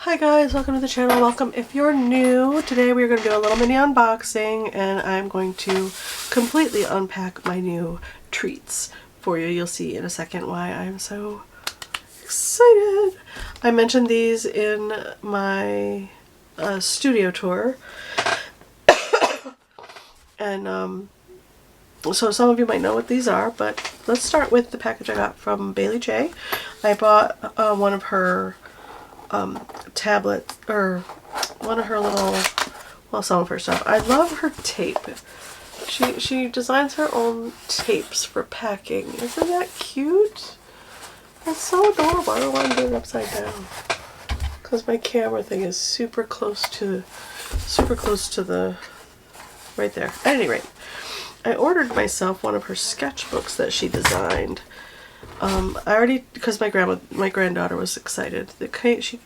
Hi guys, welcome to the channel. Welcome if you're new. Today we're going to do a little mini unboxing and I'm going to completely unpack my new treats for you. You'll see in a second why I'm so excited. I mentioned these in my studio tour and so some of you might know what these are, but let's start with the package I got from Baylee Jae. I bought one of her tablet, or one of her little, well, some of her stuff. I love her tape. She designs her own tapes for packing. Isn't that cute? That's so adorable. I don't want to do it upside down because my camera thing is super close to the right there. At any rate, I ordered myself one of her sketchbooks that she designed. I already, because my granddaughter was excited. She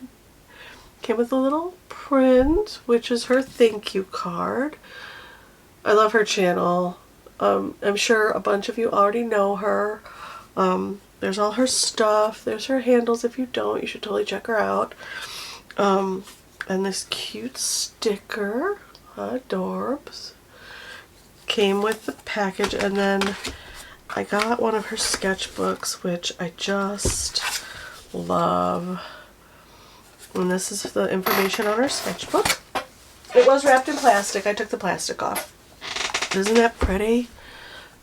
came with a little print, which is her thank you card. I love her channel. I'm sure a bunch of you already know her. There's all her stuff. There's her handles. If you don't, you should totally check her out. And this cute sticker, adorbs, came with the package, and then I got one of her sketchbooks, which I just love. And this is the information on her sketchbook. It was wrapped in plastic. I took the plastic off. Isn't that pretty?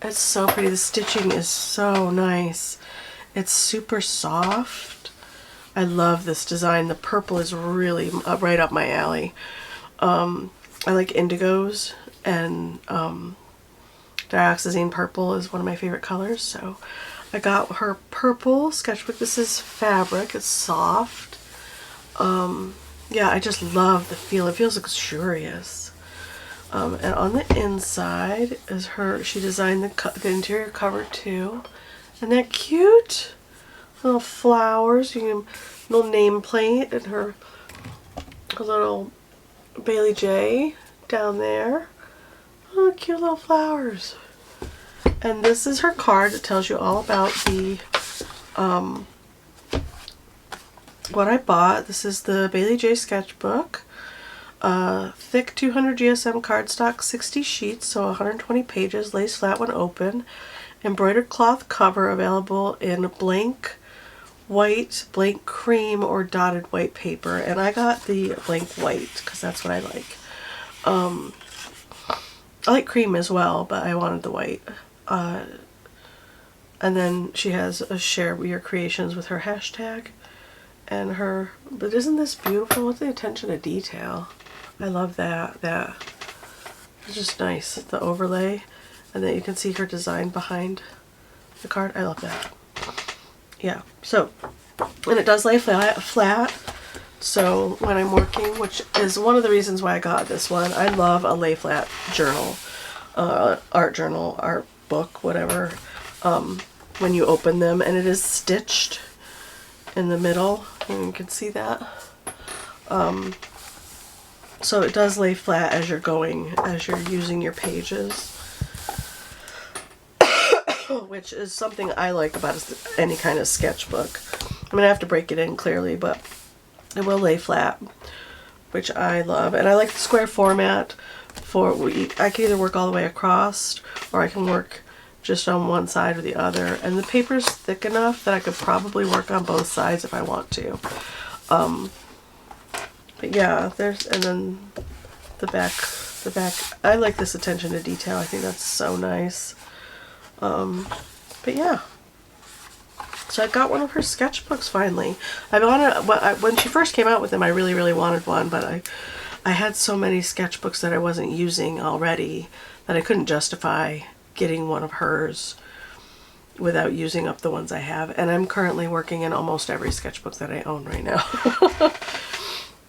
It's so pretty. The stitching is so nice. It's super soft. I love this design. The purple is really right up my alley. I like indigos, and dioxazine purple is one of my favorite colors, so I got her purple sketchbook. This is fabric, it's soft. Yeah, I just love the feel. It feels luxurious. And on the inside is she designed the interior cover too. Isn't that cute? Little flowers, little nameplate, and her little Baylee Jae down there. Oh, cute little flowers. And this is her card that tells you all about the what I bought. This is the Baylee Jae Sketchbook. Thick 200 GSM cardstock, 60 sheets, so 120 pages, lace flat when open. Embroidered cloth cover available in blank white, blank cream, or dotted white paper. And I got the blank white because that's what I like. I like cream as well, but I wanted the white. And then she has a share your creations with her hashtag and her, but isn't this beautiful? What's the attention to detail? I love that. It's just nice, the overlay, and then you can see her design behind the card. I love that. Yeah, so, and it does lay flat. So when I'm working, which is one of the reasons why I got this one, I love a lay flat journal, art journal, art book, whatever, when you open them, and it is stitched in the middle, and you can see that. So it does lay flat as you're using your pages, which is something I like about any kind of sketchbook. I'm gonna have to break it in clearly, but it will lay flat, which I love. And I like the square format. I can either work all the way across, or I can work just on one side or the other. And the paper's thick enough that I could probably work on both sides if I want to. But yeah, and then the back, I like this attention to detail. I think that's so nice. But yeah. So I got one of her sketchbooks finally. When she first came out with them, I really, really wanted one, but I had so many sketchbooks that I wasn't using already that I couldn't justify getting one of hers without using up the ones I have. And I'm currently working in almost every sketchbook that I own right now.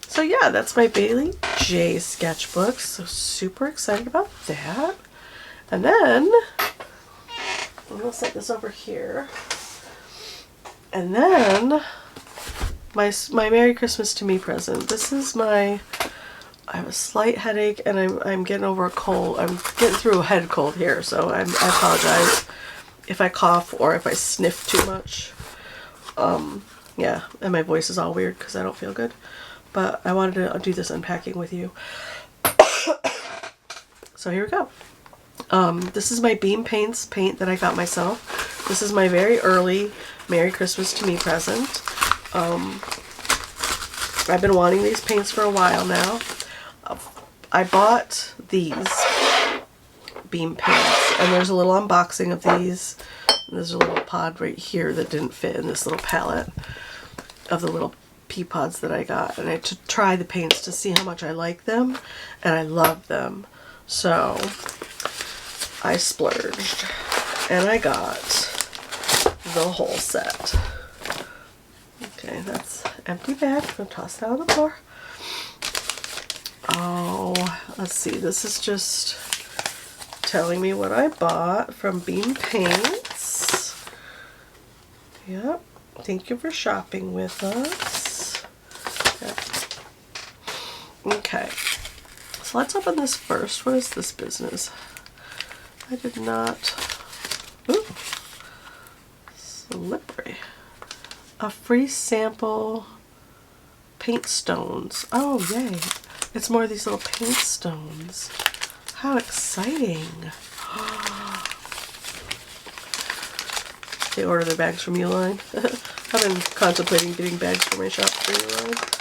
So yeah, that's my Baylee Jae Sketchbook. So super excited about that. And then, I'm going to set this over here. And then, my Merry Christmas to Me present. This is I have a slight headache, and I'm getting over a cold. I'm getting through a head cold here, so I apologize if I cough or if I sniff too much. Yeah, and my voice is all weird because I don't feel good. but I wanted to do this unpacking with you. So here we go. This is my Beam Paints paint that I got myself. This is my very early Merry Christmas to me present. I've been wanting these paints for a while now. I bought these Beam Paints, and there's a little unboxing of these. There's a little pod right here that didn't fit in this little palette of the little pea pods that I got. And I had to try the paints to see how much I like them, and I love them. So I splurged and I got the whole set. Okay, that's empty bag. I'm gonna toss that on the floor. Oh, let's see. This is just telling me what I bought from Beam Paints. Yep. Thank you for shopping with us. Yep. Okay. So let's open this first. What is this business? I did not. Ooh. Slippery. A free sample paint stones. Oh, yay. It's more of these little paint stones. How exciting. They order their bags from Uline. I've been contemplating getting bags for my shop for Uline.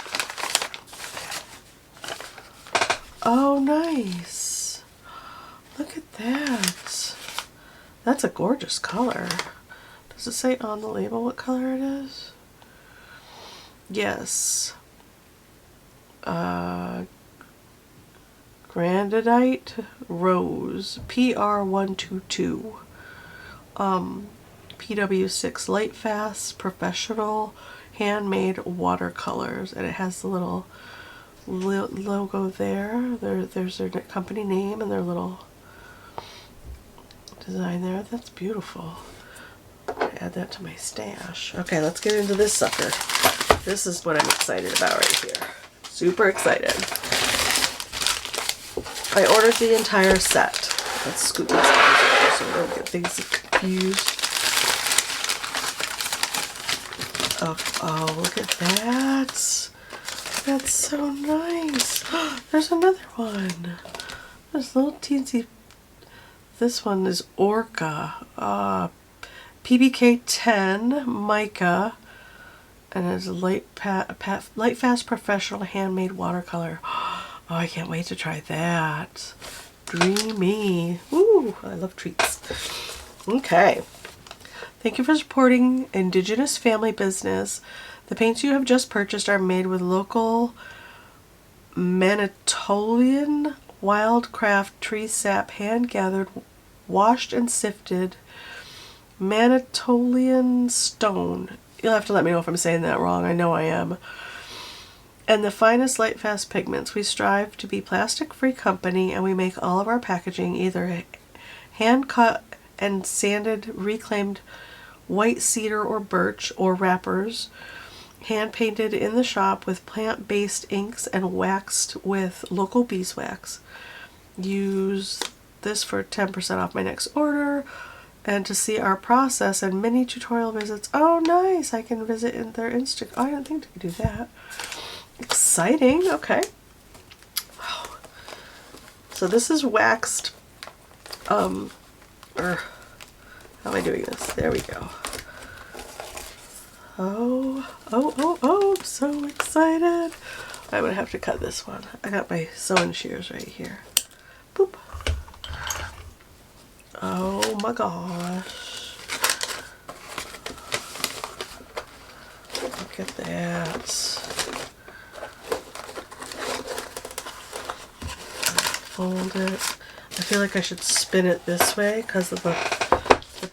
Oh, nice. Look at that. That's a gorgeous color. Does it say on the label what color it is? Yes. Grandadite Rose. PR122. PW6 Light Fast Professional Handmade Watercolors. And it has the little logo there. There's their company name and their little design there. That's beautiful. Add that to my stash. Okay, let's get into this sucker. This is what I'm excited about right here. Super excited. I ordered the entire set. Let's scoop these out so we don't get things confused. Oh, look at that. That's so nice. There's another one. There's a little teensy. This one is Orca. PBK 10 mica, and it's a light fast professional handmade watercolor. Oh, I can't wait to try that. Dreamy. Ooh, I love treats. Okay. Thank you for supporting Indigenous family business. The paints you have just purchased are made with local Manitoulin wildcraft tree sap, hand gathered, washed and sifted Manitoulin stone. You'll have to let me know if I'm saying that wrong. I know I am. And the finest light fast pigments. We strive to be plastic-free company, and we make all of our packaging either hand cut and sanded reclaimed white cedar or birch or wrappers, hand painted in the shop with plant-based inks and waxed with local beeswax. Use this for 10% off my next order. And to see our process and many tutorial visits. Oh, nice. I can visit in their Instagram. Oh, I didn't think you could do that. Exciting. Okay. Wow. So this is waxed. How am I doing this? There we go. Oh, I'm so excited. I'm going to have to cut this one. I got my sewing shears right here. Boop. Oh my gosh. Look at that. Fold it. I feel like I should spin it this way because of the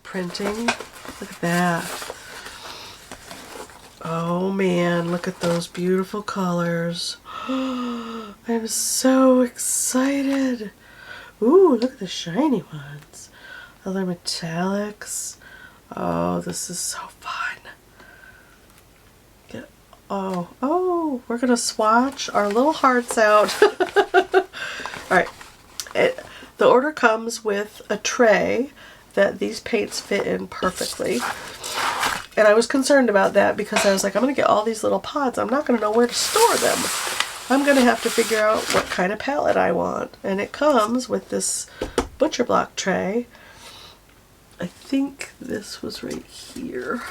printing. Look at that. Oh man, look at those beautiful colors. I'm so excited. Ooh, look at the shiny ones. Other metallics. Oh, this is so fun. We're gonna swatch our little hearts out. Alright. The order comes with a tray that these paints fit in perfectly. And I was concerned about that because I was like, I'm going to get all these little pods. I'm not going to know where to store them. I'm going to have to figure out what kind of palette I want. And it comes with this butcher block tray. I think this was right here.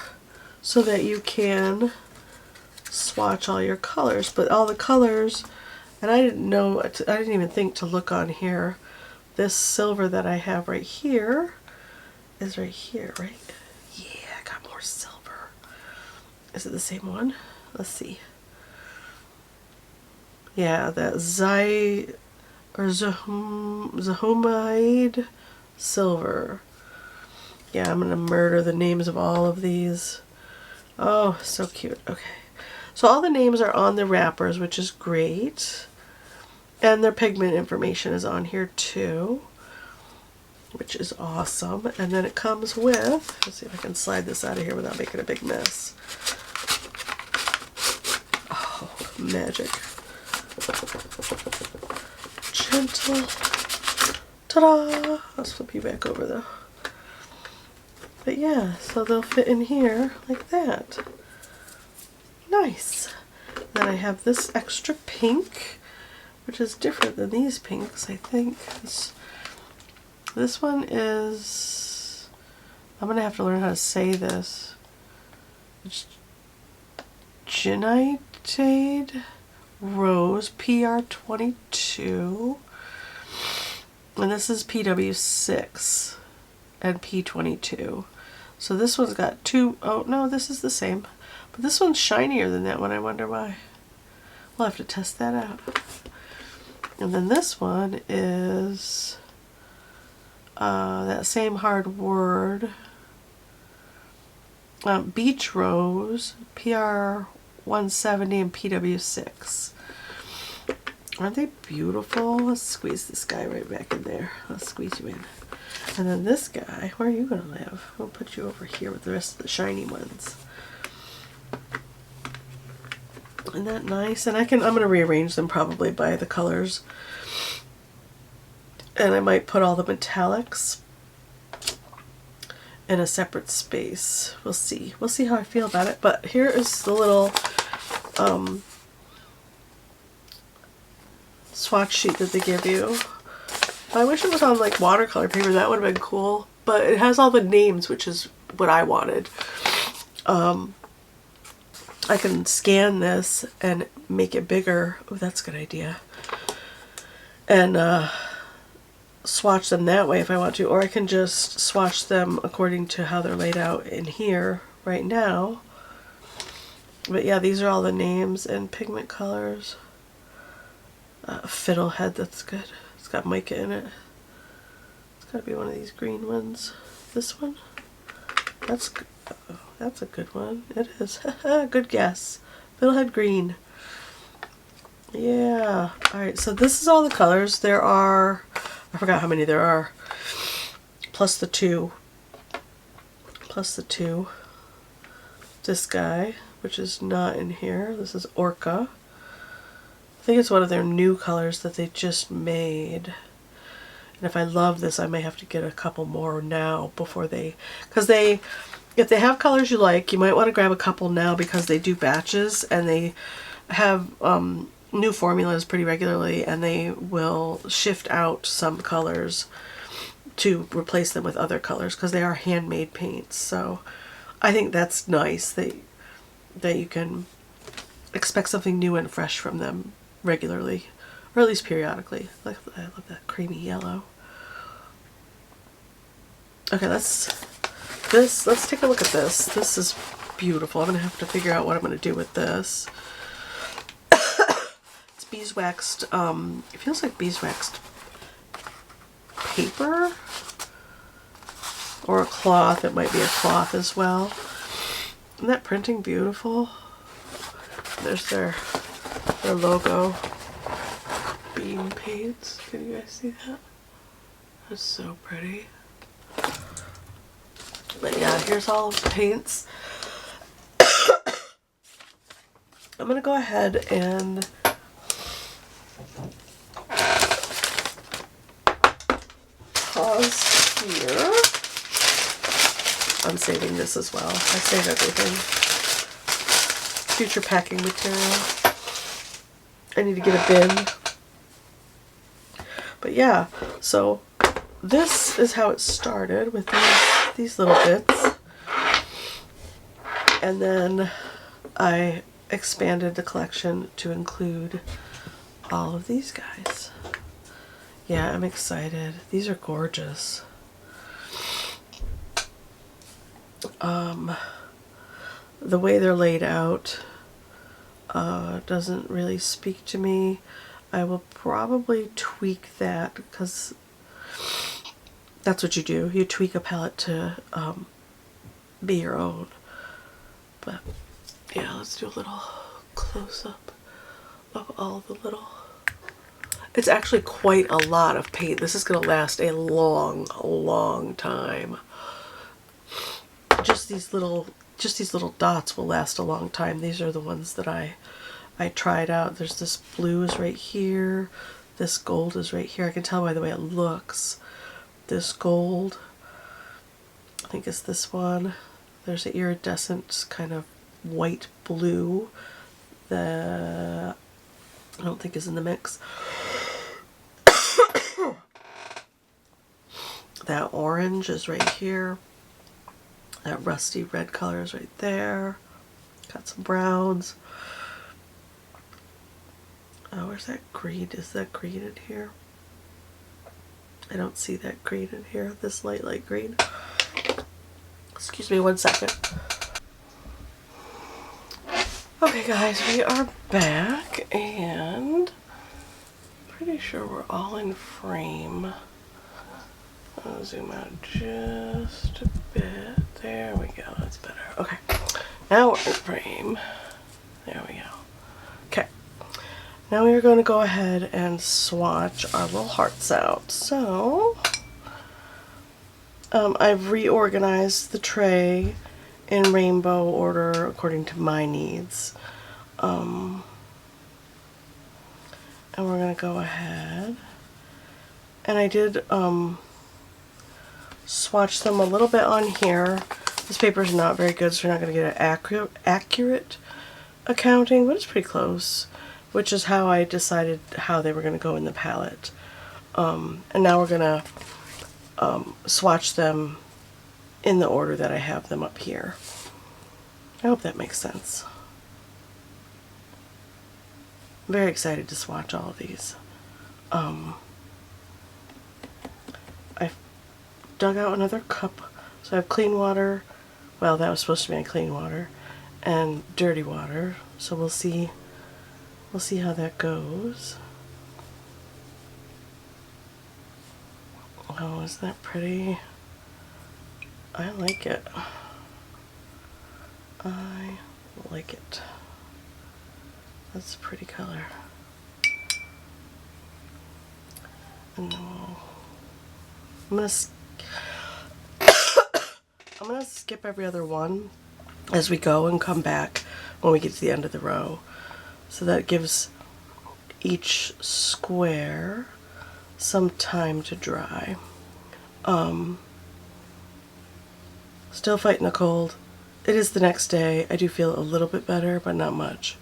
So that you can swatch all your colors. But all the colors, and I didn't know, I didn't even think to look on here. This silver that I have right here is right here, right? Yeah, I got more silver. Is it the same one? Let's see. Yeah, that Zahumide silver. Yeah, I'm gonna murder the names of all of these. Oh, so cute. Okay. So all the names are on the wrappers, which is great. And their pigment information is on here too, which is awesome. And then it comes with, let's see if I can slide this out of here without making a big mess. Oh, magic. Gentle. Ta-da! I'll flip you back over though. But yeah, so they'll fit in here like that. Nice. Then I have this extra pink, which is different than these pinks, I think. This one is, I'm going to have to learn how to say this. It's Genitade Rose PR22. And this is PW6 and P22. So this one's got two, oh no, this is the same. But this one's shinier than that one, I wonder why. We'll have to test that out. And then this one is that same hard word. Beach Rose, PR170 and PW6. Aren't they beautiful? Let's squeeze this guy right back in there. Let's squeeze you in. And then this guy, where are you going to live? We'll put you over here with the rest of the shiny ones. Isn't that nice? And I'm going to rearrange them probably by the colors. And I might put all the metallics in a separate space. We'll see. We'll see how I feel about it. But here is the little swatch sheet that they give you. I wish it was on like watercolor paper. That would have been cool. But it has all the names, which is what I wanted. I can scan this and make it bigger. Oh, that's a good idea. And swatch them that way if I want to. Or I can just swatch them according to how they're laid out in here right now. But yeah, these are all the names and pigment colors. Fiddlehead, that's good. It's got mica in it. It's got to be one of these green ones. This one? That's good. Oh, that's a good one. It is. Good guess. Fiddlehead green. Yeah. Alright, so this is all the colors. There are, I forgot how many there are. Plus the two. Plus the two. This guy, which is not in here. This is Orca. I think it's one of their new colors that they just made. And if I love this, I may have to get a couple more now before they, because if they have colors you like, you might want to grab a couple now because they do batches and they have new formulas pretty regularly, and they will shift out some colors to replace them with other colors because they are handmade paints. So I think that's nice that you can expect something new and fresh from them regularly, or at least periodically. I love that creamy yellow. Okay, let's take a look at this. This is beautiful. I'm gonna have to figure out what I'm gonna do with this. It's beeswaxed. It feels like beeswaxed paper or a cloth. It might be a cloth as well. Isn't that printing beautiful? There's their logo. Beam Paints. Can you guys see that? That's so pretty. But yeah, here's all of the paints. I'm gonna go ahead and pause here I'm saving this as well. I save everything. Future packing material. I need to get a bin. But yeah, so this is how it started with these little bits. And then I expanded the collection to include all of these guys. Yeah, I'm excited. These are gorgeous. The way they're laid out doesn't really speak to me. I will probably tweak that because that's what you do. You tweak a palette to be your own. But yeah, let's do a little close-up of all the little... It's actually quite a lot of paint. This is going to last a long, long time. Just these little dots will last a long time. These are the ones that I tried out. There's this blue is right here. This gold is right here. I can tell by the way it looks. This gold, I think is this one. There's an iridescent kind of white blue that I don't think is in the mix. That orange is right here. That rusty red color is right there. Got some browns. Oh, where's that green? Is that green in here? I don't see that green in here. This light green. Excuse me 1 second. Okay guys, we are back and pretty sure we're all in frame. I'll zoom out just a bit. There we go, that's better. Okay, now we're in frame. There we go. Okay, now we are going to go ahead and swatch our little hearts out. So, I've reorganized the tray in rainbow order according to my needs. And we're going to go ahead. And I did swatch them a little bit on here. This paper is not very good, so you're not going to get an accurate accounting, but it's pretty close, which is how I decided how they were going to go in the palette. And now we're going to swatch them in the order that I have them up here. I hope that makes sense. I'm very excited to swatch all of these. I dug out another cup, so I have clean water. Well, that was supposed to be my clean water, and dirty water. So we'll see how that goes. Oh, isn't that pretty? I like it. I like it. That's a pretty color. And then I'm gonna skip every other one as we go and come back when we get to the end of the row. So that gives each square some time to dry. Still fighting the cold. It is the next day. I do feel a little bit better, but not much.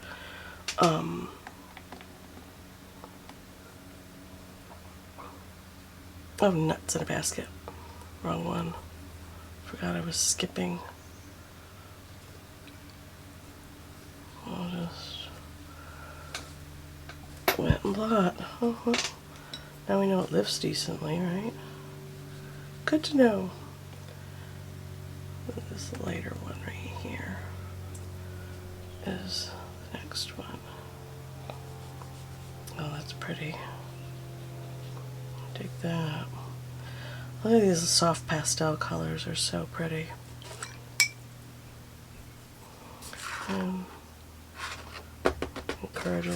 Oh, nuts in a basket. Wrong one. Forgot I was skipping. I'll just wet and blot. Now we know it lifts decently, right? Good to know. This lighter one right here is the next one. Oh, that's pretty. Take that. Look at these soft pastel colors, are so pretty. And encourage a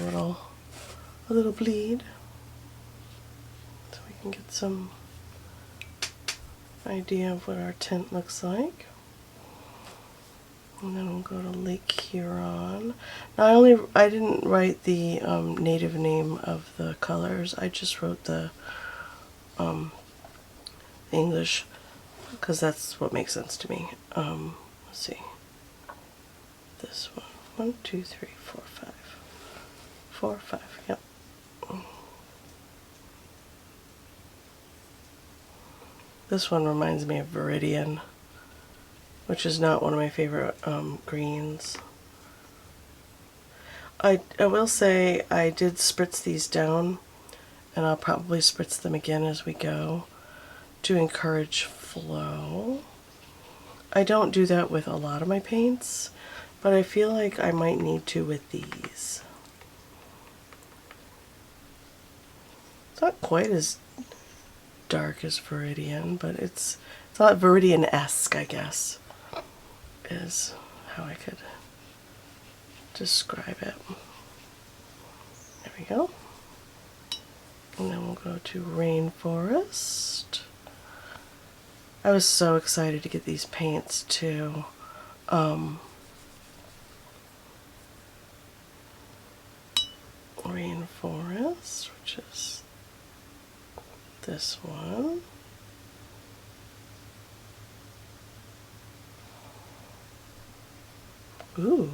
little bleed, so we can get some idea of what our tint looks like. And then we'll go to Lake Huron. Now I didn't write the native name of the colors. I just wrote the English because that's what makes sense to me. Let's see. This one. 1, 2, 3, 4, 5. 4, 5, yep. This one reminds me of Viridian, which is not one of my favorite greens. I will say I did spritz these down, and I'll probably spritz them again as we go to encourage flow. I don't do that with a lot of my paints, but I feel like I might need to with these. It's not quite as dark as Viridian, but it's not Viridian-esque, I guess, is how I could describe it. There we go. And then we'll go to Rainforest. I was so excited to get these paints too. Rainforest, which is this one. Ooh.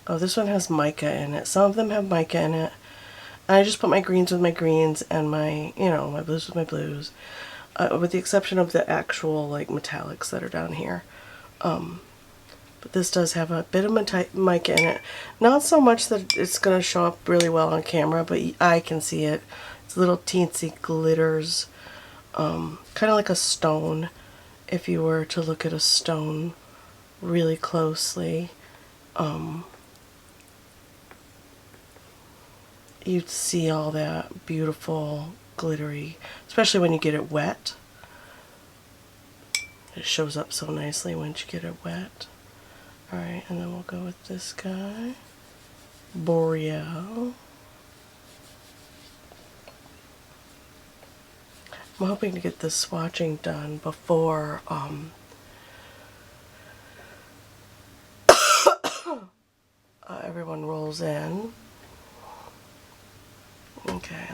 Oh, this one has mica in it. Some of them have mica in it. And I just put my greens with my greens and my, you know, my blues with my blues. With the exception of the actual, like, metallics that are down here. But this does have a bit of mica in it. Not so much that it's going to show up really well on camera, but I can see it. It's little teensy glitters. Kind of like a stone, if you were to look at a stone really closely. You'd see all that beautiful glittery, especially when you get it wet. It shows up so nicely once you get it wet. Alright, and then we'll go with this guy, Boreal. I'm hoping to get this swatching done before everyone rolls in. Okay,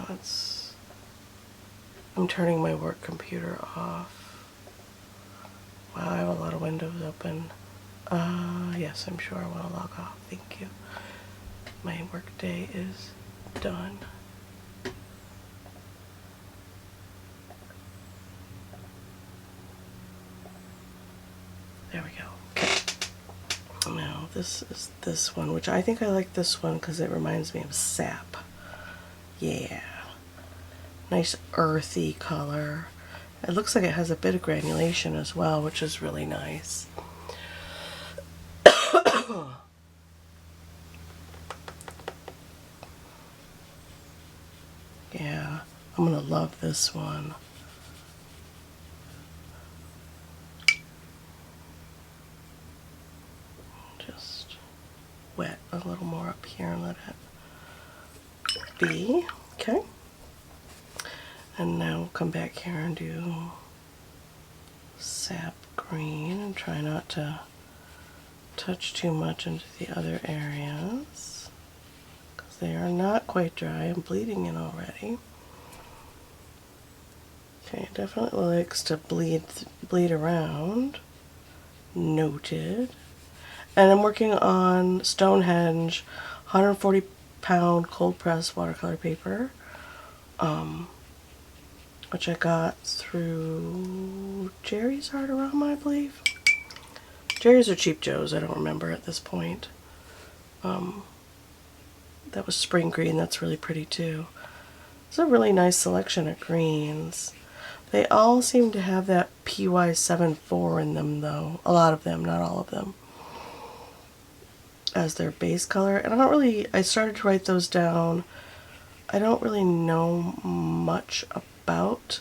I'm turning my work computer off. Wow, I have a lot of windows open. Yes, I'm sure I want to log off. Thank you. My work day is done. There we go. Okay. Now, this is this one, which I think I like this one because it reminds me of sap. Yeah. Nice earthy color. It looks like it has a bit of granulation as well, which is really nice. Yeah, I'm gonna love this one. Just wet a little more up here and let it be. Okay. And now we'll come back here and do sap green and try not to touch too much into the other areas because they are not quite dry and bleeding in already. Okay, it definitely likes to bleed around. Noted. And I'm working on Stonehenge 140-pound cold press watercolor paper, which I got through Jerry's Artarama, I believe. Jerry's or Cheap Joe's, I don't remember at this point. That was spring green, that's really pretty too. It's a really nice selection of greens. They all seem to have that PY74 in them though. A lot of them, not all of them, as their base color. And I started to write those down. I don't really know much about.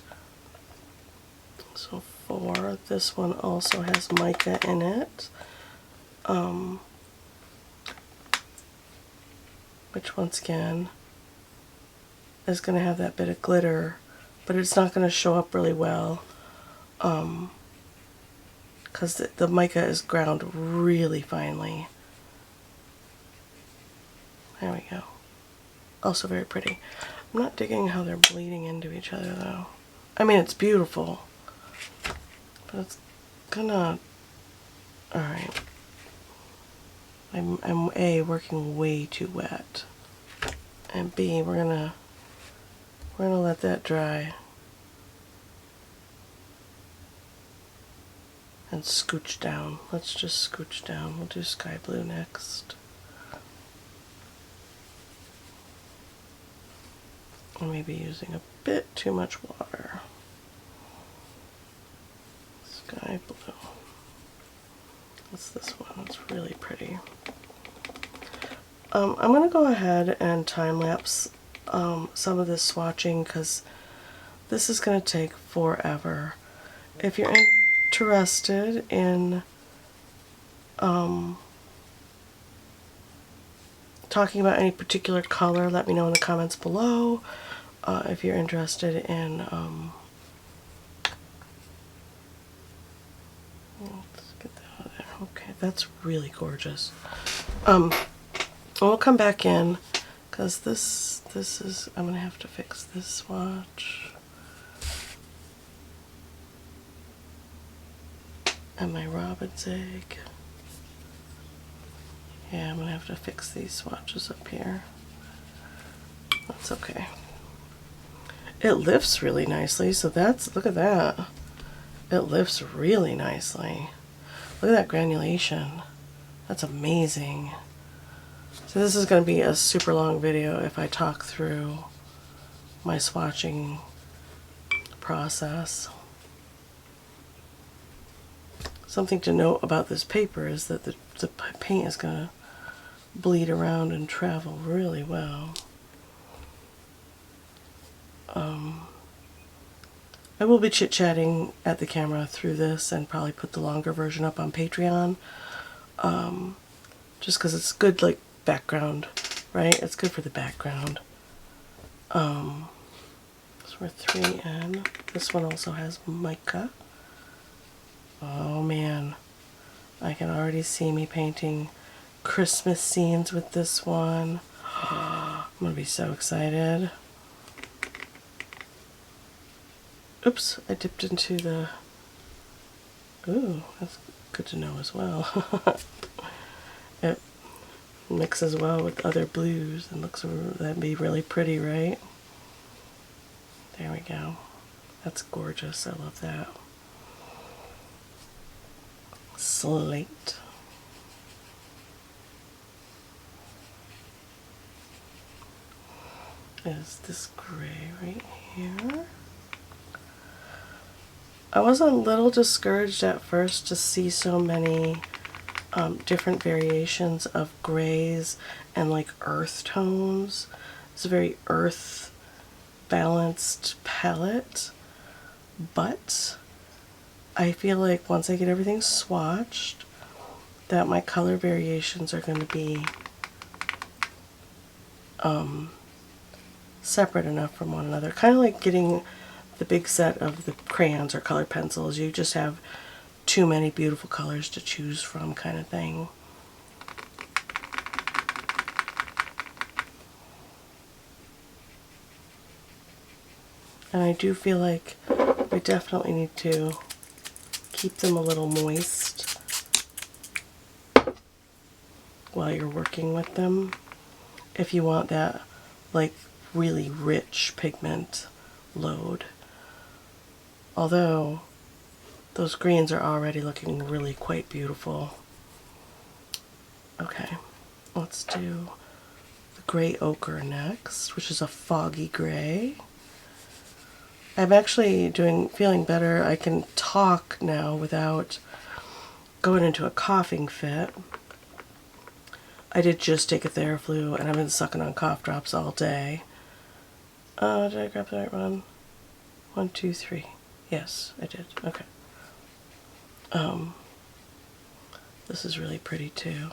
So this one also has mica in it. Which once again is going to have that bit of glitter, but it's not going to show up really well because the mica is ground really finely. There we go. Also very pretty. I'm not digging how they're bleeding into each other though. I mean, it's beautiful. But it's gonna, alright. I'm A, working way too wet. And B, we're gonna let that dry. And scooch down. Let's just scooch down. We'll do sky blue next. I may be using a bit too much water. Sky blue. What's this one? It's really pretty. I'm going to go ahead and time-lapse some of this swatching because this is going to take forever. If you're interested in talking about any particular color, let me know in the comments below. If you're interested in let's get that out of there. Okay, that's really gorgeous. We'll come back in because this is, I'm gonna have to fix this swatch. And my robin's egg. Yeah, I'm gonna have to fix these swatches up here. That's okay. It lifts really nicely, so that's, look at that. It lifts really nicely. Look at that granulation. That's amazing. So this is going to be a super long video if I talk through my swatching process. Something to note about this paper is that the paint is going to bleed around and travel really well. I will be chit-chatting at the camera through this and probably put the longer version up on Patreon. Just because it's good, like, background, right? It's good for the background. So we're 3 in. This one also has mica. Oh man, I can already see me painting Christmas scenes with this one. I'm gonna be so excited. Oops, I dipped into the... Ooh, that's good to know as well. It mixes well with other blues and looks, that'd be really pretty, right? There we go. That's gorgeous. I love that. Slate. Is this gray right here? I was a little discouraged at first to see so many different variations of grays and like earth tones. It's a very earth balanced palette, but I feel like once I get everything swatched that my color variations are going to be separate enough from one another. Kind of like getting the big set of the crayons or colored pencils. You just have too many beautiful colors to choose from, kind of thing. And I do feel like we definitely need to keep them a little moist while you're working with them if you want that like really rich pigment load. Although those greens are already looking really quite beautiful. Okay, let's do the gray ochre next, which is a foggy gray. I'm actually feeling better. I can talk now without going into a coughing fit. I did just take a Theraflu and I've been sucking on cough drops all day. Did I grab the right one? 1, 2, 3. Yes, I did. Okay. This is really pretty too.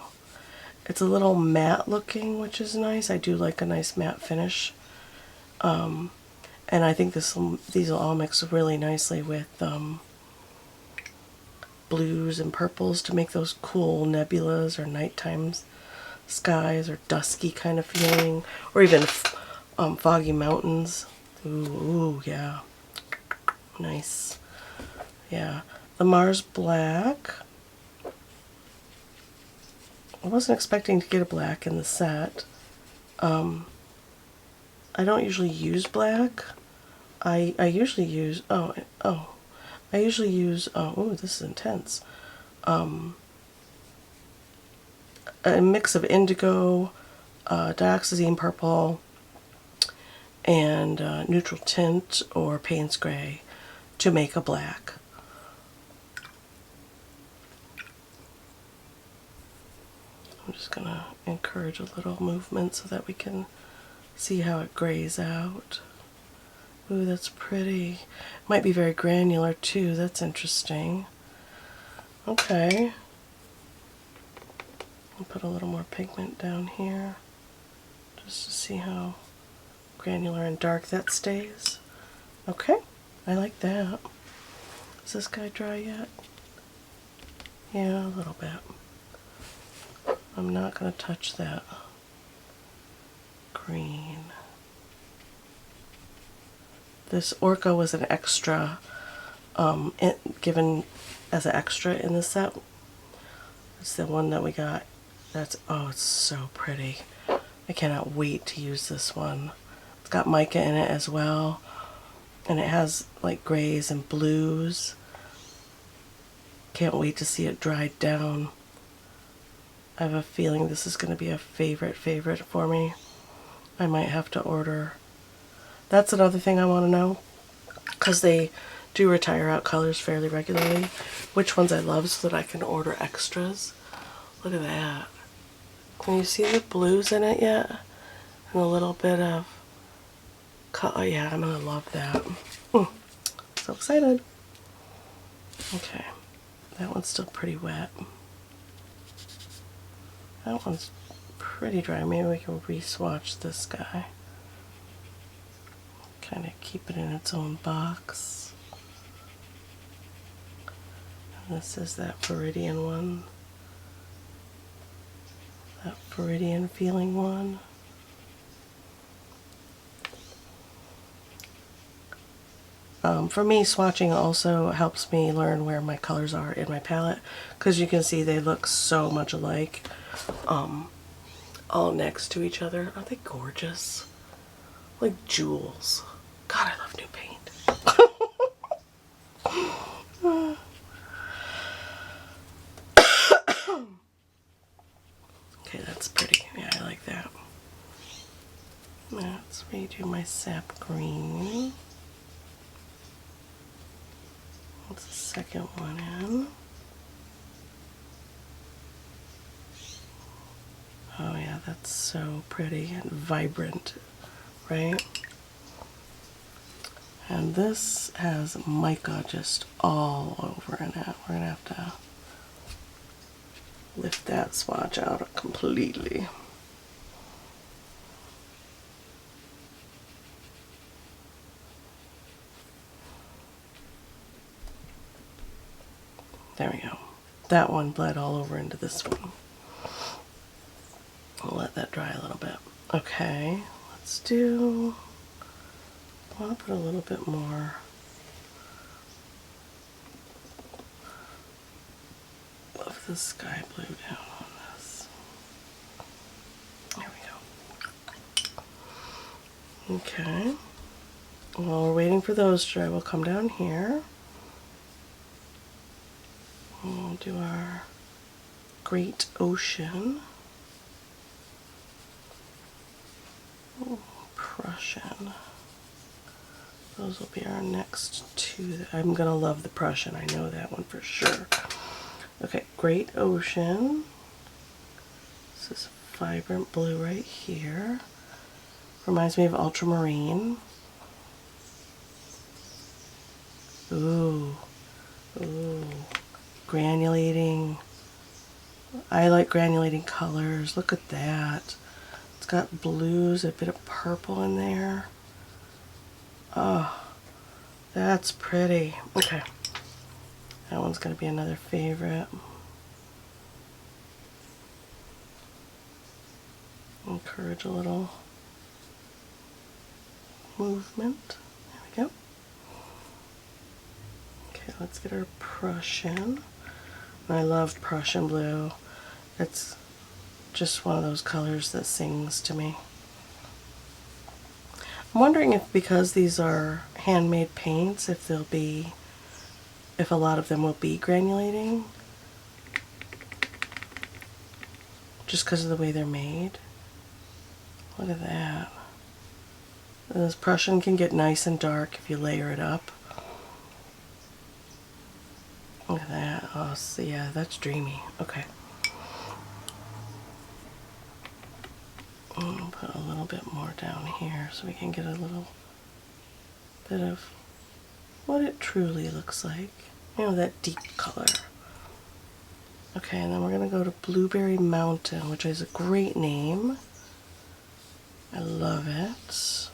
It's a little matte looking, which is nice. I do like a nice matte finish. And I think these will all mix really nicely with blues and purples to make those cool nebulas or nighttime skies or dusky kind of feeling, or even foggy mountains. Ooh, yeah. Nice. Yeah, the Mars Black. I wasn't expecting to get a black in the set. I don't usually use black. I usually use, I usually use, oh, this is intense. A mix of indigo, dioxazine purple, and neutral tint or Payne's gray to make a black. I'm just going to encourage a little movement so that we can see how it grays out. Ooh, that's pretty. Might be very granular too. That's interesting. Okay. I'll put a little more pigment down here just to see how granular and dark that stays. Okay, I like that. Is this guy dry yet? Yeah, a little bit. I'm not going to touch that green. This Orca was an extra, given as an extra in the set. It's the one that we got. That's, oh, it's so pretty. I cannot wait to use this one. It's got mica in it as well. And it has like grays and blues. Can't wait to see it dried down. I have a feeling this is going to be a favorite for me. I might have to order. That's another thing I want to know, because they do retire out colors fairly regularly, which ones I love so that I can order extras. Look at that. Can you see the blues in it yet? And a little bit of color. Yeah, I'm going to love that. So excited. Okay, that one's still pretty wet. That one's pretty dry. Maybe we can re-swatch this guy. Kind of keep it in its own box. And this is that Viridian one. That Viridian feeling one. For me, swatching also helps me learn where my colors are in my palette, because you can see they look so much alike, all next to each other. Aren't they gorgeous? Like jewels. God, I love new paint. Okay, that's pretty. Yeah, I like that. Let's redo my sap green. What's the second one in? Oh yeah, that's so pretty and vibrant, right? And this has mica just all over in it. We're gonna have to lift that swatch out completely. There we go. That one bled all over into this one. I'll let that dry a little bit. Okay, let's do, I want to put a little bit more of the sky blue down on this. There we go. Okay. While we're waiting for those to dry, we'll come down here. We'll do our Great Ocean. Ooh, Prussian. Those will be our next two. I'm gonna love the Prussian. I know that one for sure. Okay, Great Ocean. This is vibrant blue right here. Reminds me of ultramarine. Ooh, ooh, granulating. I like granulating colors. Look at that. It's got blues, a bit of purple in there. Oh, that's pretty. Okay, that one's going to be another favorite. Encourage a little movement. There we go. Okay, let's get our Prussian. And I love Prussian blue. It's just one of those colors that sings to me. I'm wondering if, because these are handmade paints, if a lot of them will be granulating, just because of the way they're made. Look at that. This Prussian can get nice and dark if you layer it up. Look at that. Oh, so yeah, that's dreamy. Okay. I'll put a little bit more down here so we can get a little bit of what it truly looks like. You know, that deep color. Okay, and then we're going to go to Blueberry Mountain, which is a great name. I love it.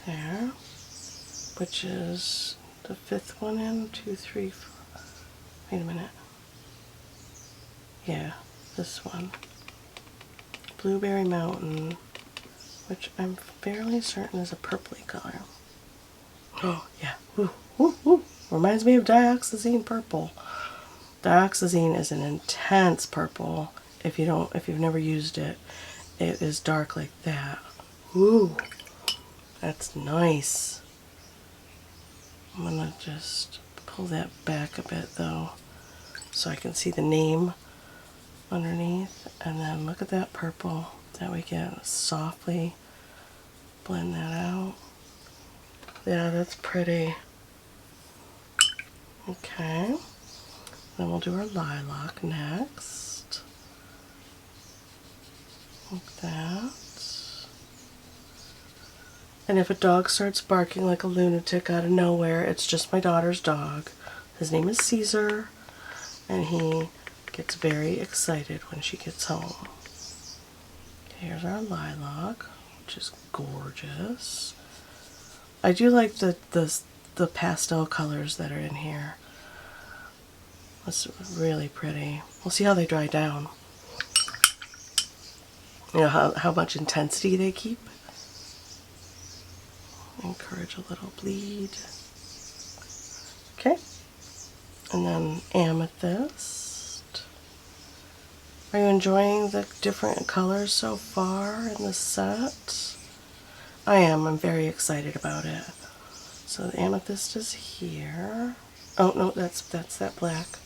There. Which is the 5th one in? 2, 3, 4. Wait a minute. Yeah, this one. Blueberry Mountain, which I'm fairly certain is a purpley color. Oh, yeah. Ooh, ooh, ooh. Reminds me of dioxazine purple. Dioxazine is an intense purple. If you've never used it, it is dark like that. Ooh, that's nice. I'm gonna just pull that back a bit though, so I can see the name underneath. And then look at that purple that we get. Softly blend that out. Yeah, that's pretty. Okay, then we'll do our lilac next. Like that. And if a dog starts barking like a lunatic out of nowhere, it's just my daughter's dog. His name is Caesar, and he gets very excited when she gets home. Okay, here's our lilac, which is gorgeous. I do like the pastel colors that are in here. That's really pretty. We'll see how they dry down. You know how much intensity they keep. Encourage a little bleed. Okay, and then amethyst. Are you enjoying the different colors so far in the set? I am. I'm very excited about it. So the amethyst is here. Oh no, that's that black.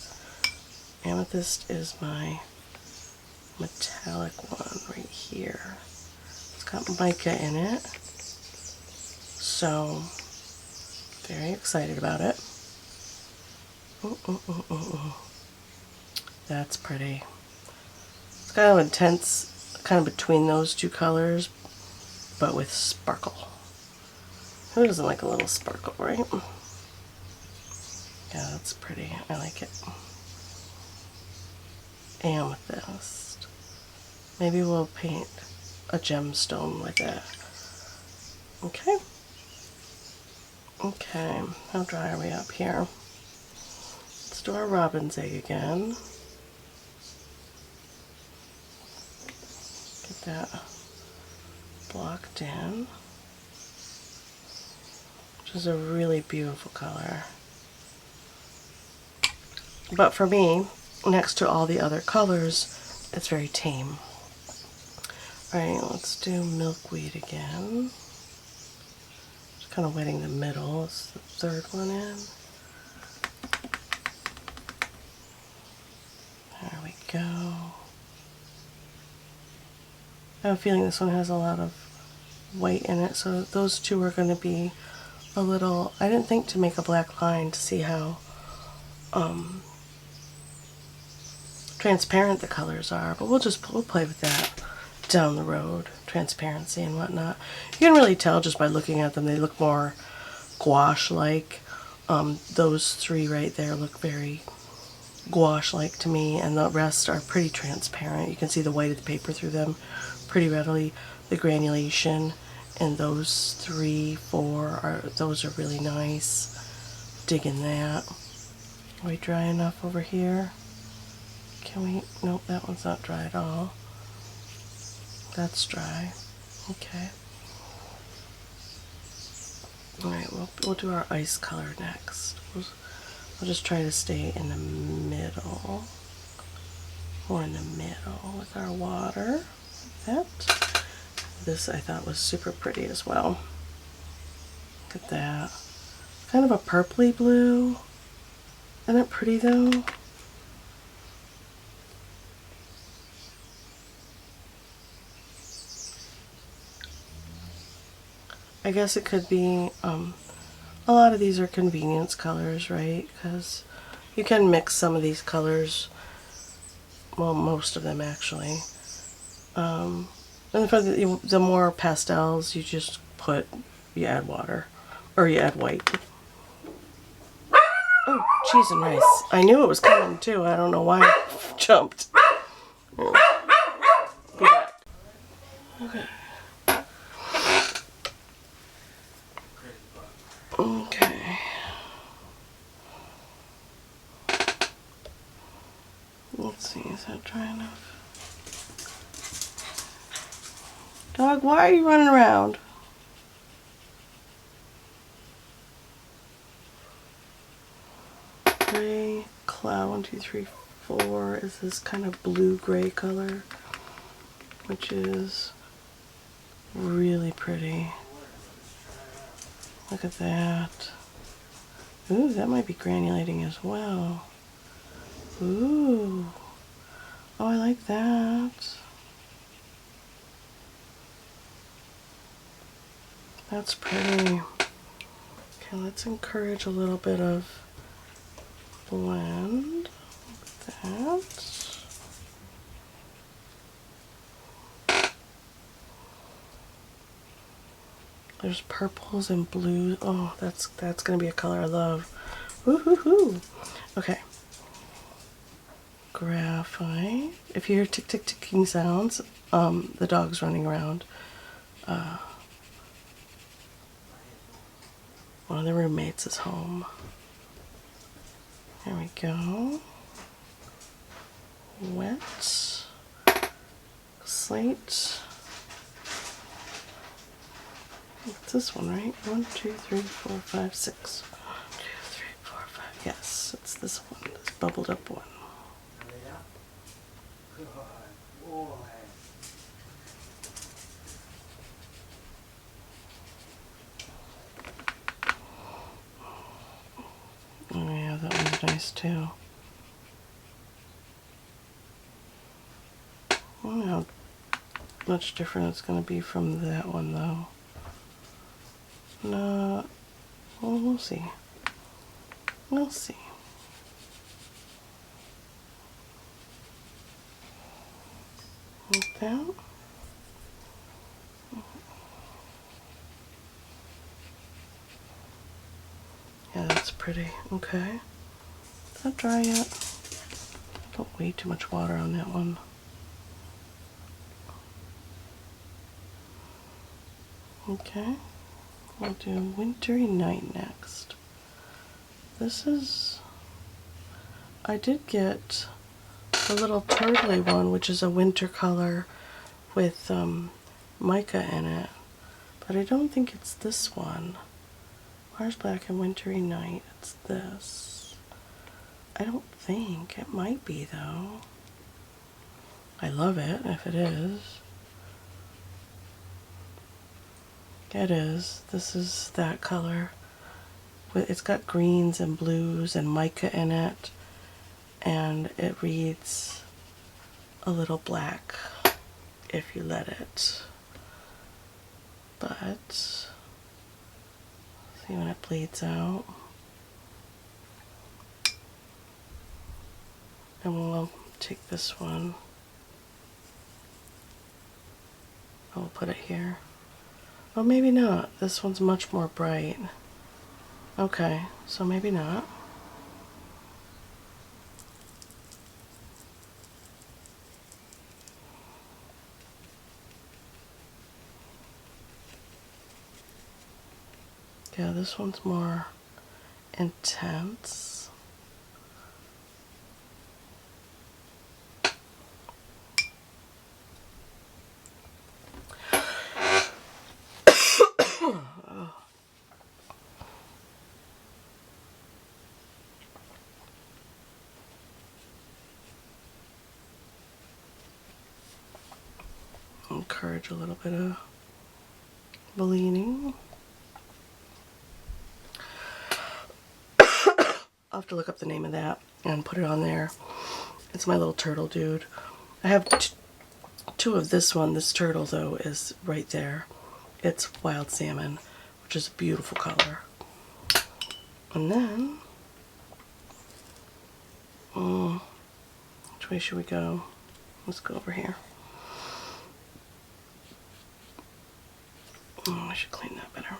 Amethyst is my metallic one right here. It's got mica in it. So, very excited about it. Ooh, ooh, ooh, ooh, ooh. That's pretty. It's kind of intense, kind of between those two colors, but with sparkle. Who doesn't like a little sparkle, right? Yeah, that's pretty. I like it. Amethyst. Maybe we'll paint a gemstone like that. Okay. Okay, how dry are we up here? Let's do our robin's egg again. Get that blocked in, which is a really beautiful color. But for me, next to all the other colors, it's very tame. Alright, let's do milkweed again. Kind of wetting the middle. It's the 3rd one in. There we go. I have a feeling this one has a lot of white in it, so those two are going to be a little... I didn't think to make a black line to see how transparent the colors are, but we'll play with that down the road. Transparency and whatnot. You can really tell just by looking at them. They look more gouache-like. Those 3 right there look very gouache-like to me, and the rest are pretty transparent. You can see the white of the paper through them pretty readily. The granulation in those 3, 4 those are really nice. Digging that. Are we dry enough over here? Can we? Nope, that one's not dry at all. That's dry. Okay. Alright, we'll do our ice color next. We'll just try to stay in the middle. More in the middle with our water. Like that. This I thought was super pretty as well. Look at that. Kind of a purpley blue. Isn't it pretty though? I guess it could be, a lot of these are convenience colors, right? Because you can mix some of these colors, well, most of them actually. And for the more pastels, you just you add water, or you add white. Oh, cheese and rice. I knew it was coming too. I don't know why I jumped. Okay. Okay. Let's see, is that dry enough? Dog, why are you running around? Gray cloud, 1, 2, 3, 4 is this kind of blue-gray color, which is really pretty. Look at that. Ooh, that might be granulating as well. Ooh. Oh, I like that. That's pretty. Okay, let's encourage a little bit of blend with that. There's purples and blues. Oh, that's gonna be a color I love. Woo-hoo-hoo. Okay. Graphite. If you hear tick tick ticking sounds, the dog's running around. One of the roommates is home. There we go. Wet. Slate. It's this one, right? 1, 2, 3, 4, 5, 6. 1, 2, 3, 4, 5. Yes, it's this one, this bubbled up one. Oh yeah, that one's nice too. I don't know how much different it's going to be from that one though. No, well, we'll see. We'll see. Like that. Yeah, that's pretty. Okay. Is that dry yet? Put way too much water on that one. Okay. We'll do Wintry Night next. This is... I did get a little turtley one, which is a winter color with mica in it. But I don't think it's this one. Mars Black and Wintry Night. It's this. I don't think. It might be, though. I love it, if it is. It is. This is that color. It's got greens and blues and mica in it. And it reads a little black if you let it. But, see when it bleeds out. And we'll take this one. I'll put it here. Oh, maybe not. This one's much more bright. Okay, so maybe not. Yeah, this one's more intense. encourage a little bit of bleeding. I'll have to look up the name of that and put it on there. It's my little turtle dude. I have two of this one. This turtle, though, is right there. It's wild salmon, which is a beautiful color. And then, which way should we go? Let's go over here. Oh, I should clean that better.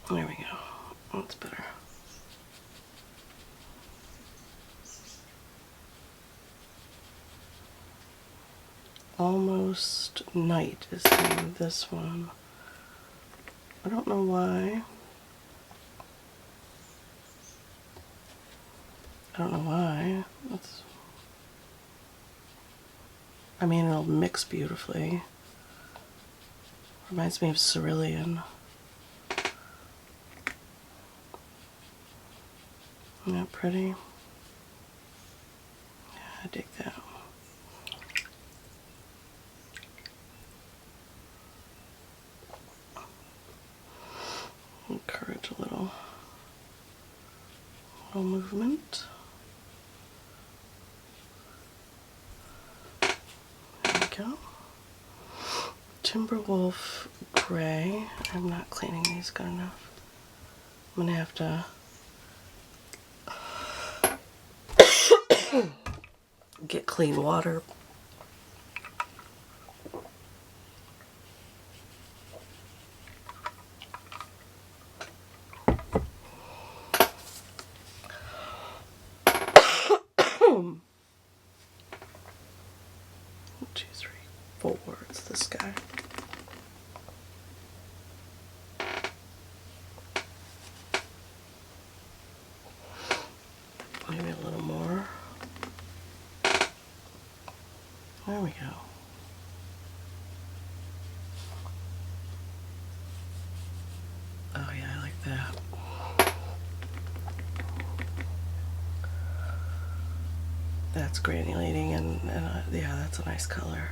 There we go. That's better. Almost Night is the name of this one. I don't know why. I mean, it'll mix beautifully. Reminds me of cerulean. Isn't that pretty? Yeah, I dig that. Encourage a little movement. There we go. Timberwolf Gray. I'm not cleaning these good enough. I'm gonna have to get clean water. Two, three, four. It's this guy. Maybe a little more. There we go. Oh yeah, I like that. That's granulating, and yeah, that's a nice color.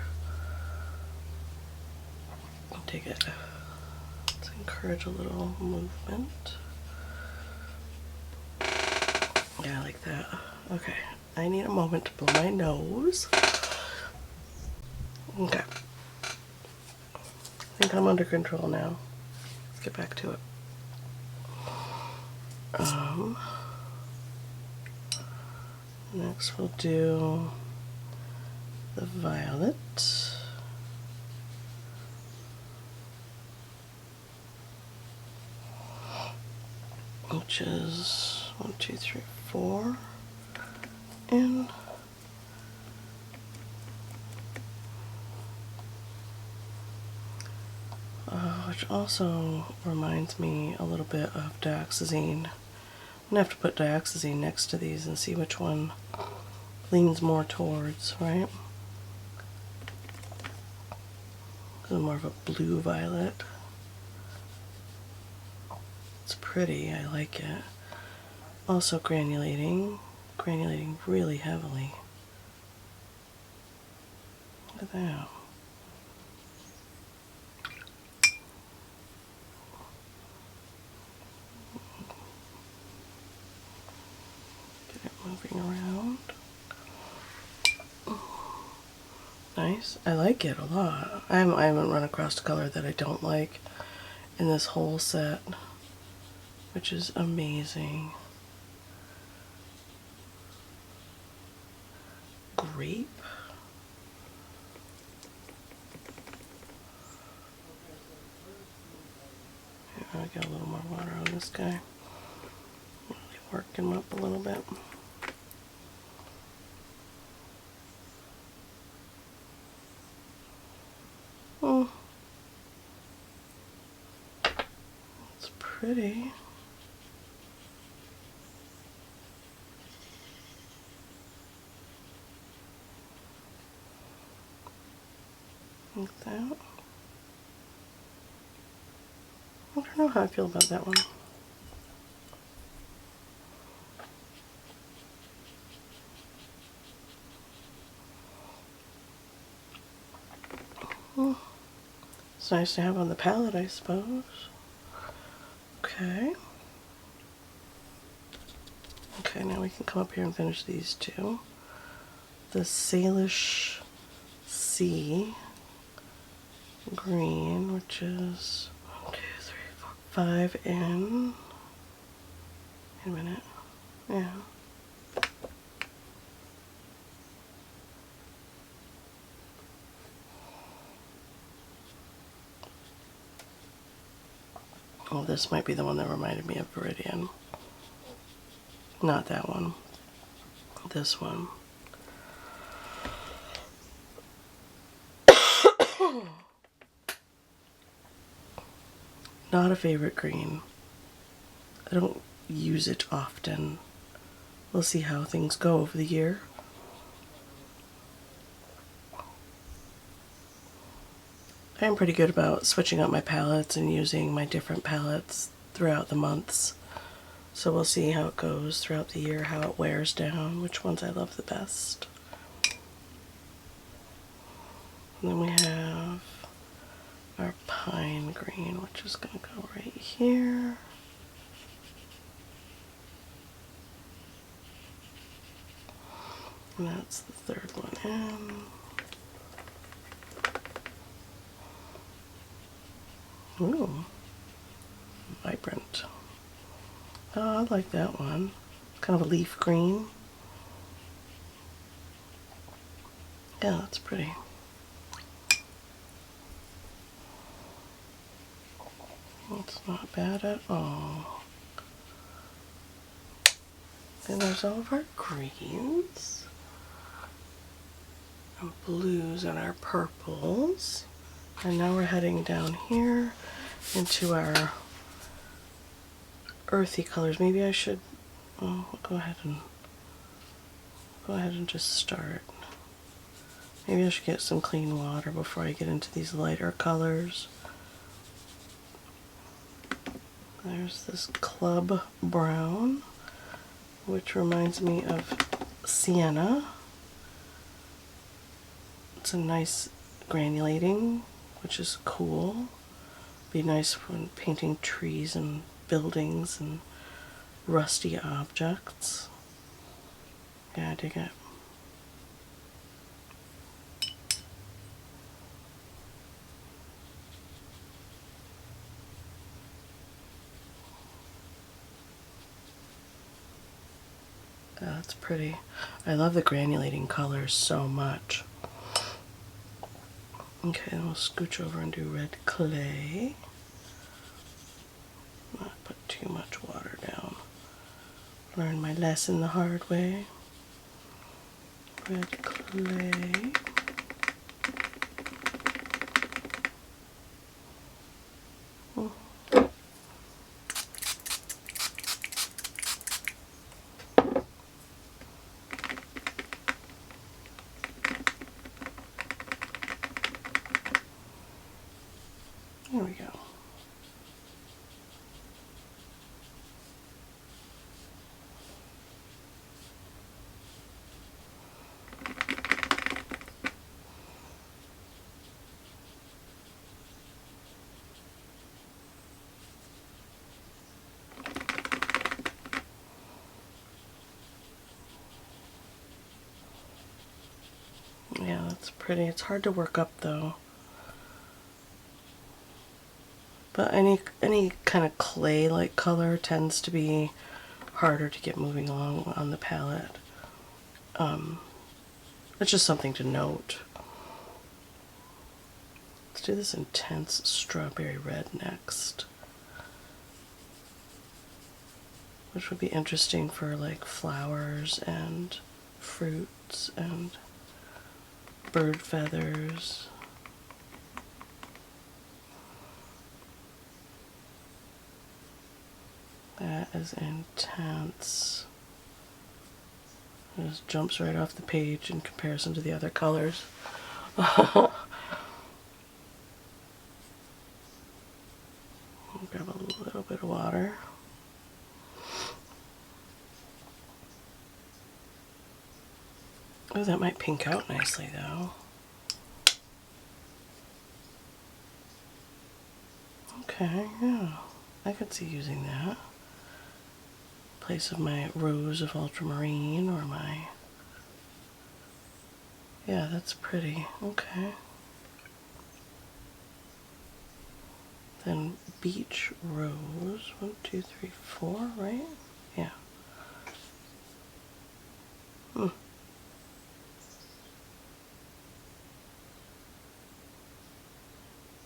I'll take it. Let's encourage a little movement. Yeah, I like that. Okay, I need a moment to blow my nose. Okay. I think I'm under control now. Let's get back to it. Next we'll do the violet. Which is 1, 2, 3, 4. And which also reminds me a little bit of dioxazine. I'm gonna have to put dioxazine next to these and see which one leans more towards, right? This is more of a blue violet. It's pretty, I like it. Also granulating really heavily. Look at that. Get it moving around. Nice. I like it a lot. I haven't run across a color that I don't like in this whole set, which is amazing. Grape. Here, I'll get a little more water on this guy. Really work him up a little bit. Oh, it's pretty. Like that. I don't know how I feel about that one. It's nice to have on the palette, I suppose. Okay. Okay, now we can come up here and finish these two. The Salish Sea green, which is 1, 2, 3, 4, 5 in. Wait a minute. Yeah. Oh, this might be the one that reminded me of Viridian. Not that one. This one. Not a favorite green. I don't use it often. We'll see how things go over the year. I'm pretty good about switching up my palettes and using my different palettes throughout the months. So we'll see how it goes throughout the year, how it wears down, which ones I love the best. And then we have our pine green, which is going to go right here. And that's the third one in. Ooh, vibrant. Oh, I like that one. Kind of a leaf green. Yeah, that's pretty. That's not bad at all. And there's all of our greens. And blues and our purples. And now we're heading down here into our earthy colors. Maybe I should we'll go ahead and just start. Maybe I should get some clean water before I get into these lighter colors. There's this club brown, which reminds me of sienna. It's a nice granulating, which is cool. Be nice when painting trees and buildings and rusty objects. Yeah, I dig it. Yeah, that's pretty. I love the granulating colors so much. Okay, then we'll scooch over and do red clay. Not put too much water down. Learn my lesson the hard way. Red clay. Oh. There we go. Yeah, that's pretty. It's hard to work up though. But any kind of clay-like color tends to be harder to get moving along on the palette. It's just something to note. Let's do this intense strawberry red next, which would be interesting for like flowers and fruits and bird feathers. That is intense. It just jumps right off the page in comparison to the other colors. I'll grab a little bit of water. Oh, that might pink out nicely though. Okay, yeah. I could see using that. In place of my rose of ultramarine or my... Yeah, that's pretty. Okay. Then beach rose. 1, 2, 3, 4, right? Yeah.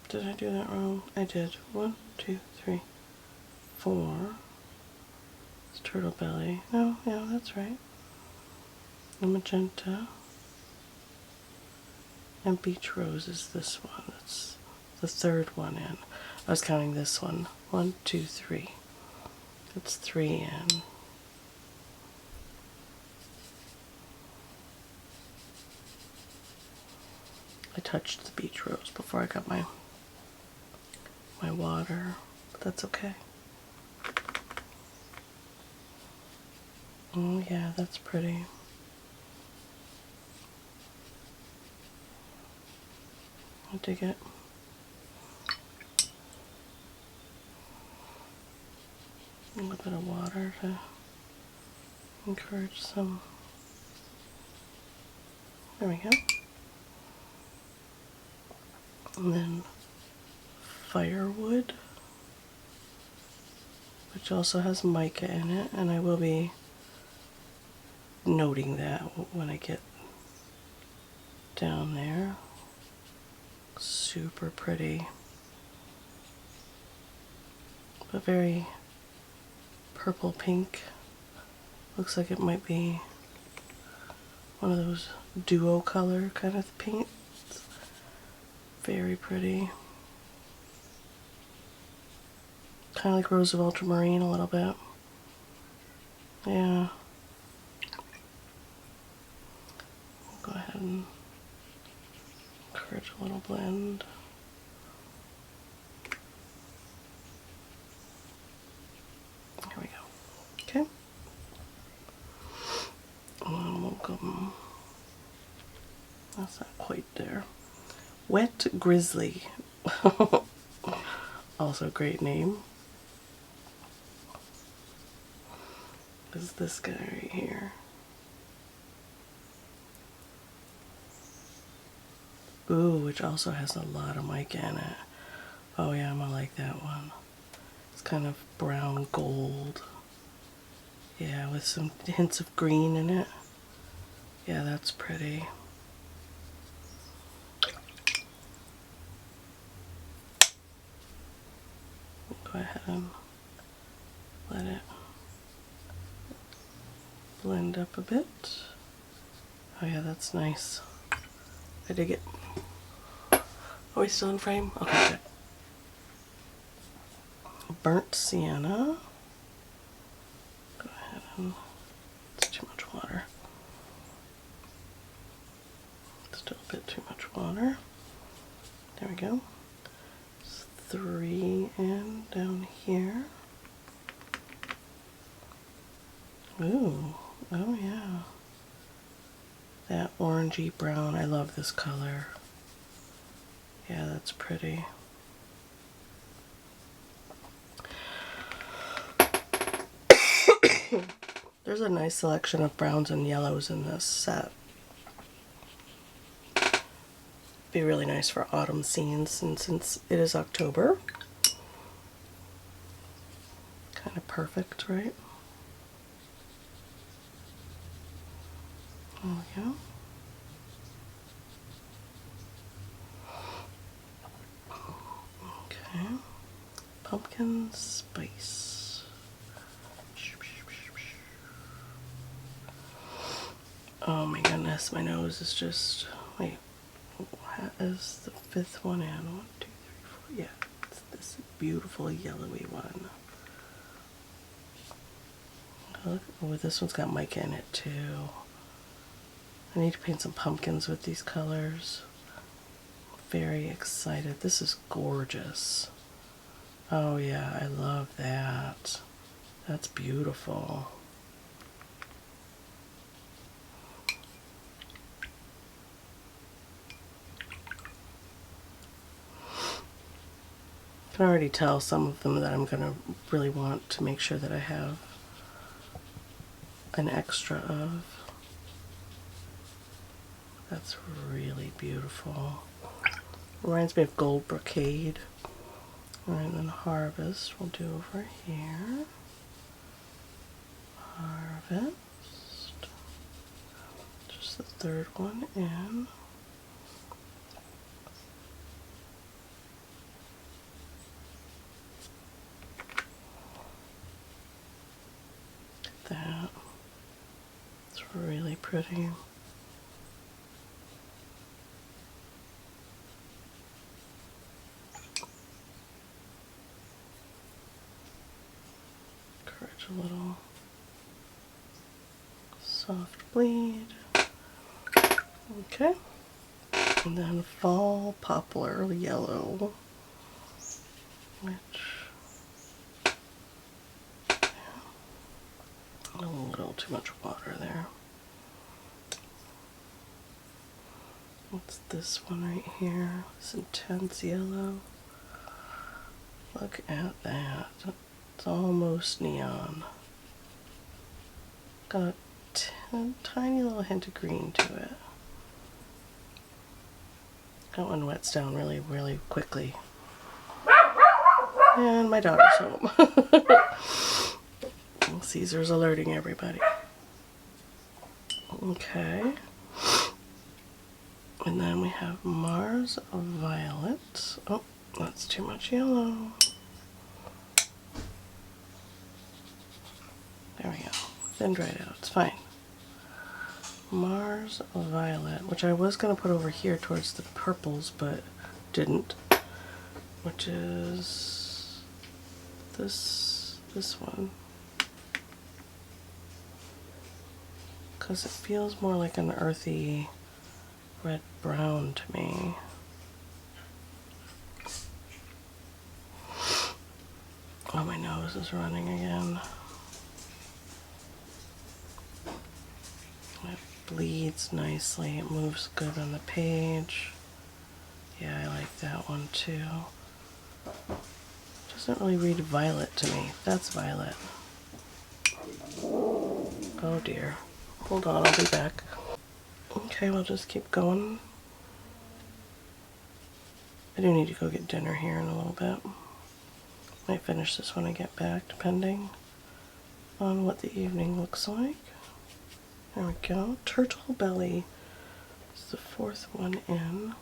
Did I do that wrong? I did. 1, 2, 3, 4. It's turtle belly. No, yeah, that's right. The magenta. And beach rose is this one. That's the third one in. I was counting this one. 1, 2, 3. That's 3 in. I touched the beach rose before I got my water, but that's okay. Oh yeah, that's pretty. I dig it. A little bit of water to encourage some. There we go. And then firewood, which also has mica in it, and I will be noting that when I get down there. Super pretty, but very purple pink. Looks like it might be one of those duo color kind of paints. Very pretty. Kind of like Rose of Ultramarine a little bit. Yeah. We'll go ahead and encourage a little blend. Here we go. Okay. And we'll go. That's not quite there. Wet Grizzly. Also a great name. Is this guy right here. Ooh, which also has a lot of mica in it. Oh yeah, I'm gonna like that one. It's kind of brown gold. Yeah, with some hints of green in it. Yeah, that's pretty. Go ahead and let it blend up a bit. Oh yeah, that's nice. I dig it. Are we still in frame? Okay, good. Burnt sienna. Go ahead and, it's too much water. Still a bit too much water. There we go. It's 3 in down here. Ooh, oh yeah. That orangey brown, I love this color. Yeah, that's pretty. There's a nice selection of browns and yellows in this set. Be really nice for autumn scenes, and since it is October, kind of perfect, right? There we go. Okay. Pumpkin spice. Oh my goodness, my nose is just, wait, what is the 5th one in? 1, 2, 3, 4, yeah, it's this beautiful yellowy one. Look, oh, this one's got mica in it too. I need to paint some pumpkins with these colors. Very excited. This is gorgeous. Oh yeah, I love that. That's beautiful. can already tell some of them that I'm going to really want to make sure that I have an extra of. That's really beautiful. Reminds me of Gold Brocade. Alright, then Harvest we'll do over here. Harvest. Just the third one in. That. It's really pretty. Encourage a little soft bleed. Okay. And then Fall Poplar Yellow, which a little too much water there. What's this one right here? This intense yellow. Look at that. It's almost neon. Got a tiny little hint of green to it. That one wets down really, really quickly. And my daughter's home. Caesar's alerting everybody. Okay. And then we have Mars Violet. Oh, that's too much yellow. There we go. Then dried out. It's fine. Mars Violet, which I was going to put over here towards the purples, but didn't. Which is this one. Because it feels more like an earthy red-brown to me. Oh, my nose is running again. It bleeds nicely. It moves good on the page. Yeah, I like that one too. Doesn't really read violet to me. That's violet. Oh dear. Hold on, I'll be back. Okay, we'll just keep going. I do need to go get dinner here in a little bit. Might finish this when I get back, depending on what the evening looks like. There we go. Turtle Belly is the fourth one in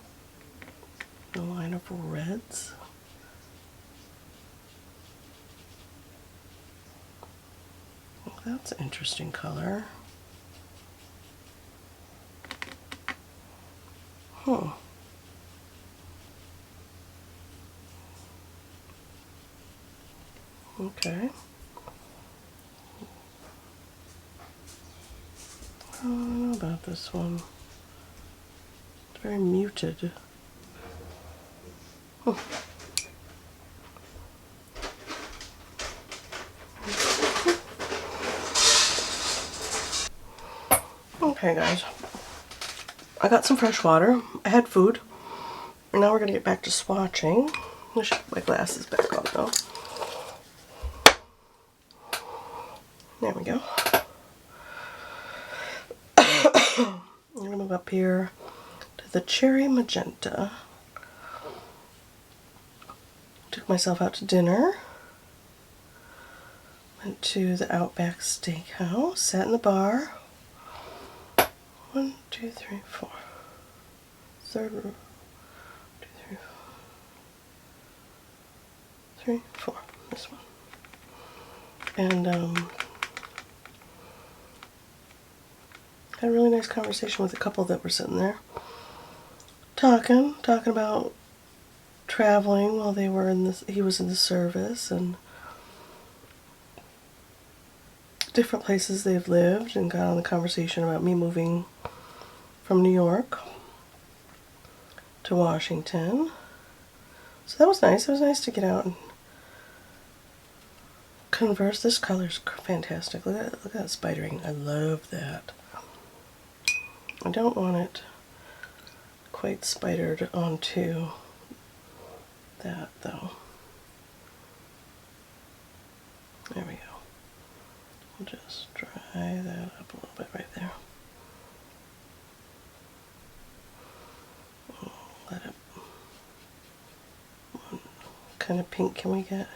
the line of reds. Well, that's an interesting color. Huh. Okay. I don't know about this one. It's very muted. Huh. Okay, guys. I got some fresh water. I had food. And now we're going to get back to swatching. I should put my glasses back on, though. There we go. I'm going to move up here to the Cherry Magenta. Took myself out to dinner. Went to the Outback Steakhouse. Sat in the bar. 1, 2, 3, 4. Third row. 2, 3, 3, 4. This one. And had a really nice conversation with a couple that were sitting there talking about traveling while they were in this. He was in the service and different places they've lived, and got on the conversation about me moving from New York to Washington. So that was nice. It was nice to get out and converse. This color's fantastic. Look at that spidering. I love that. I don't want it quite spidered onto that though. There we go. We'll just dry that up a little bit right there. Let it. What kind of pink can we get?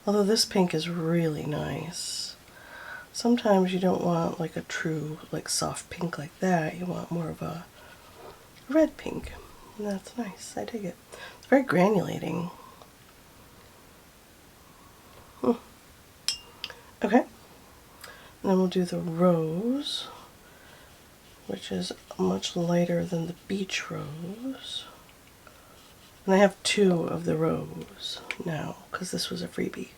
Although this pink is really nice. Sometimes you don't want like a true like soft pink like that. You want more of a red pink. And that's nice. I dig it. It's very granulating. Okay. And then we'll do the rose, which is much lighter than the beach rose. And I have 2 of the rose now because this was a freebie.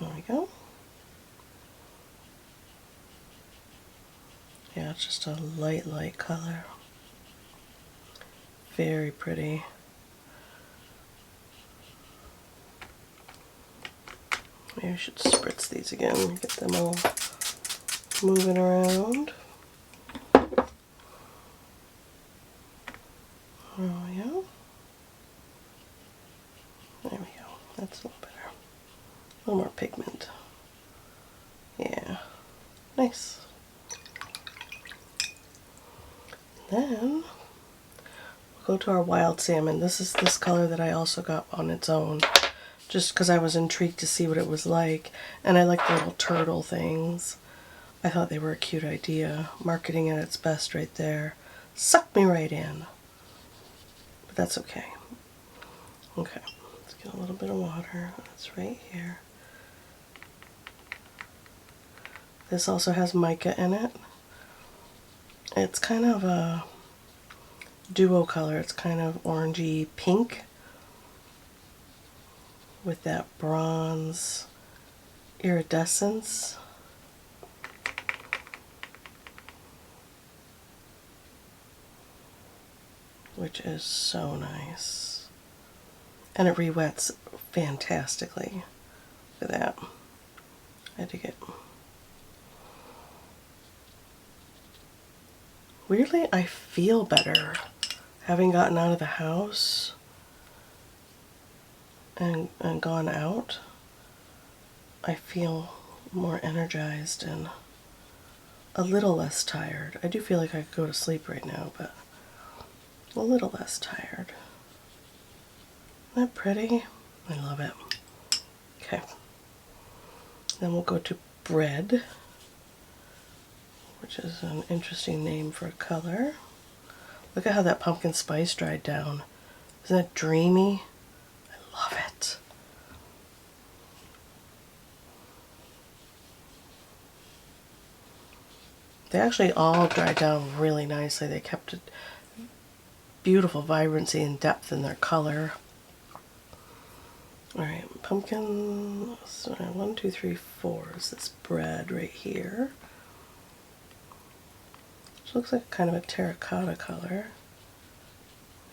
There we go. Yeah, it's just a light color. Very pretty. Maybe I should spritz these again and get them all moving around. There we go. There we go. That's a little better. A little more pigment. Yeah. Nice. Then we'll go to our wild salmon. This is this color that I also got on its own, just because I was intrigued to see what it was like. And I like the little turtle things. I thought they were a cute idea. Marketing at its best right there. Sucked me right in. But that's okay. Okay, let's get a little bit of water. That's right here. This also has mica in it. It's kind of a duo color. It's kind of orangey pink with that bronze iridescence. Which is so nice. And it re-wets fantastically. Look at that. I dig it. Weirdly, I feel better having gotten out of the house and gone out. I feel more energized and a little less tired. I do feel like I could go to sleep right now, but a little less tired. Isn't that pretty? I love it. Okay. Then we'll go to bread, which is an interesting name for a color. Look at how that pumpkin spice dried down. Isn't that dreamy? I love it. They actually all dried down really nicely. They kept a beautiful vibrancy and depth in their color. Alright, pumpkin, so 1, 2, 3, 4 is this bread right here. Which looks like kind of a terracotta color.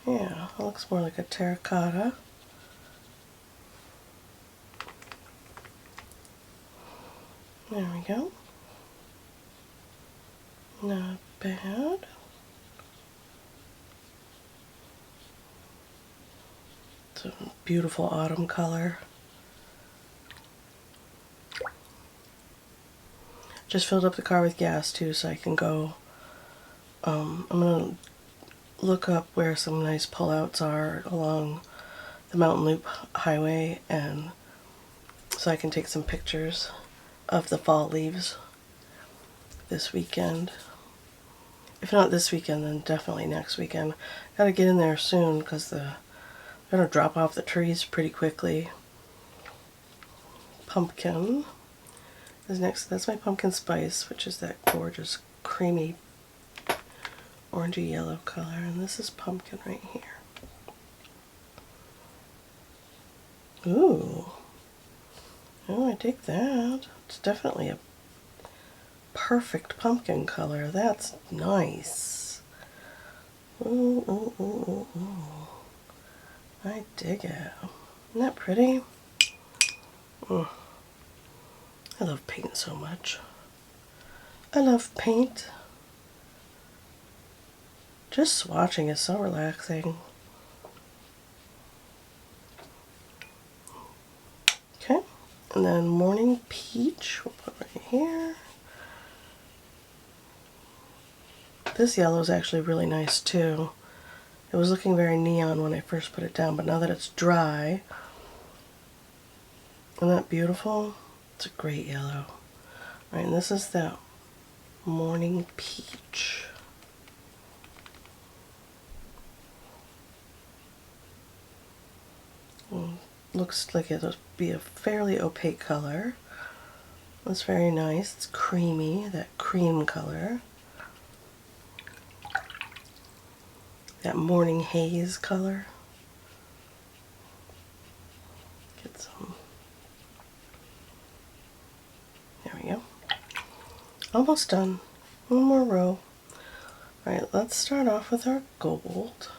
Yeah, it looks more like a terracotta. There we go. Not bad. It's a beautiful autumn color. Just filled up the car with gas too, so I can go. I'm gonna look up where some nice pullouts are along the Mountain Loop Highway, and so I can take some pictures of the fall leaves this weekend. If not this weekend, then definitely next weekend. Gotta get in there soon because they're gonna drop off the trees pretty quickly. Pumpkin is next. That's my pumpkin spice, which is that gorgeous creamy orangey yellow color, and this is pumpkin right here. Ooh. Oh, I dig that. It's definitely a perfect pumpkin color. That's nice. Ooh, ooh, ooh, ooh, ooh. I dig it. Isn't that pretty? I love paint so much. I love paint. Just swatching is so relaxing. Okay, and then Morning Peach, we'll put right here. This yellow is actually really nice too. It was looking very neon when I first put it down, but now that it's dry, isn't that beautiful? It's a great yellow. All right, and this is that Morning Peach. Looks like it'll be a fairly opaque color. That's very nice. It's creamy, that cream color. That Morning Haze color. Get some. There we go. Almost done. One more row. Alright, let's start off with our gold.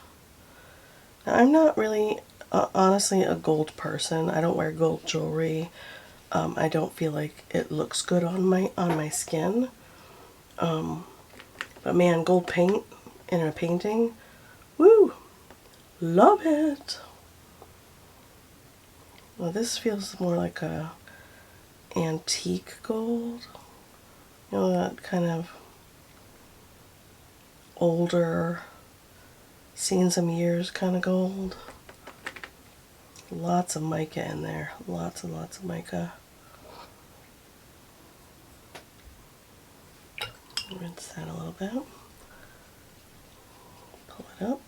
Now, I'm not really, honestly, a gold person. I don't wear gold jewelry. I don't feel like it looks good on my skin. But man, gold paint in a painting, woo! Love it! Well, this feels more like a antique gold. You know, that kind of older, seen some years kind of gold. Lots of mica in there. Lots and lots of mica. Rinse that a little bit. Pull it up.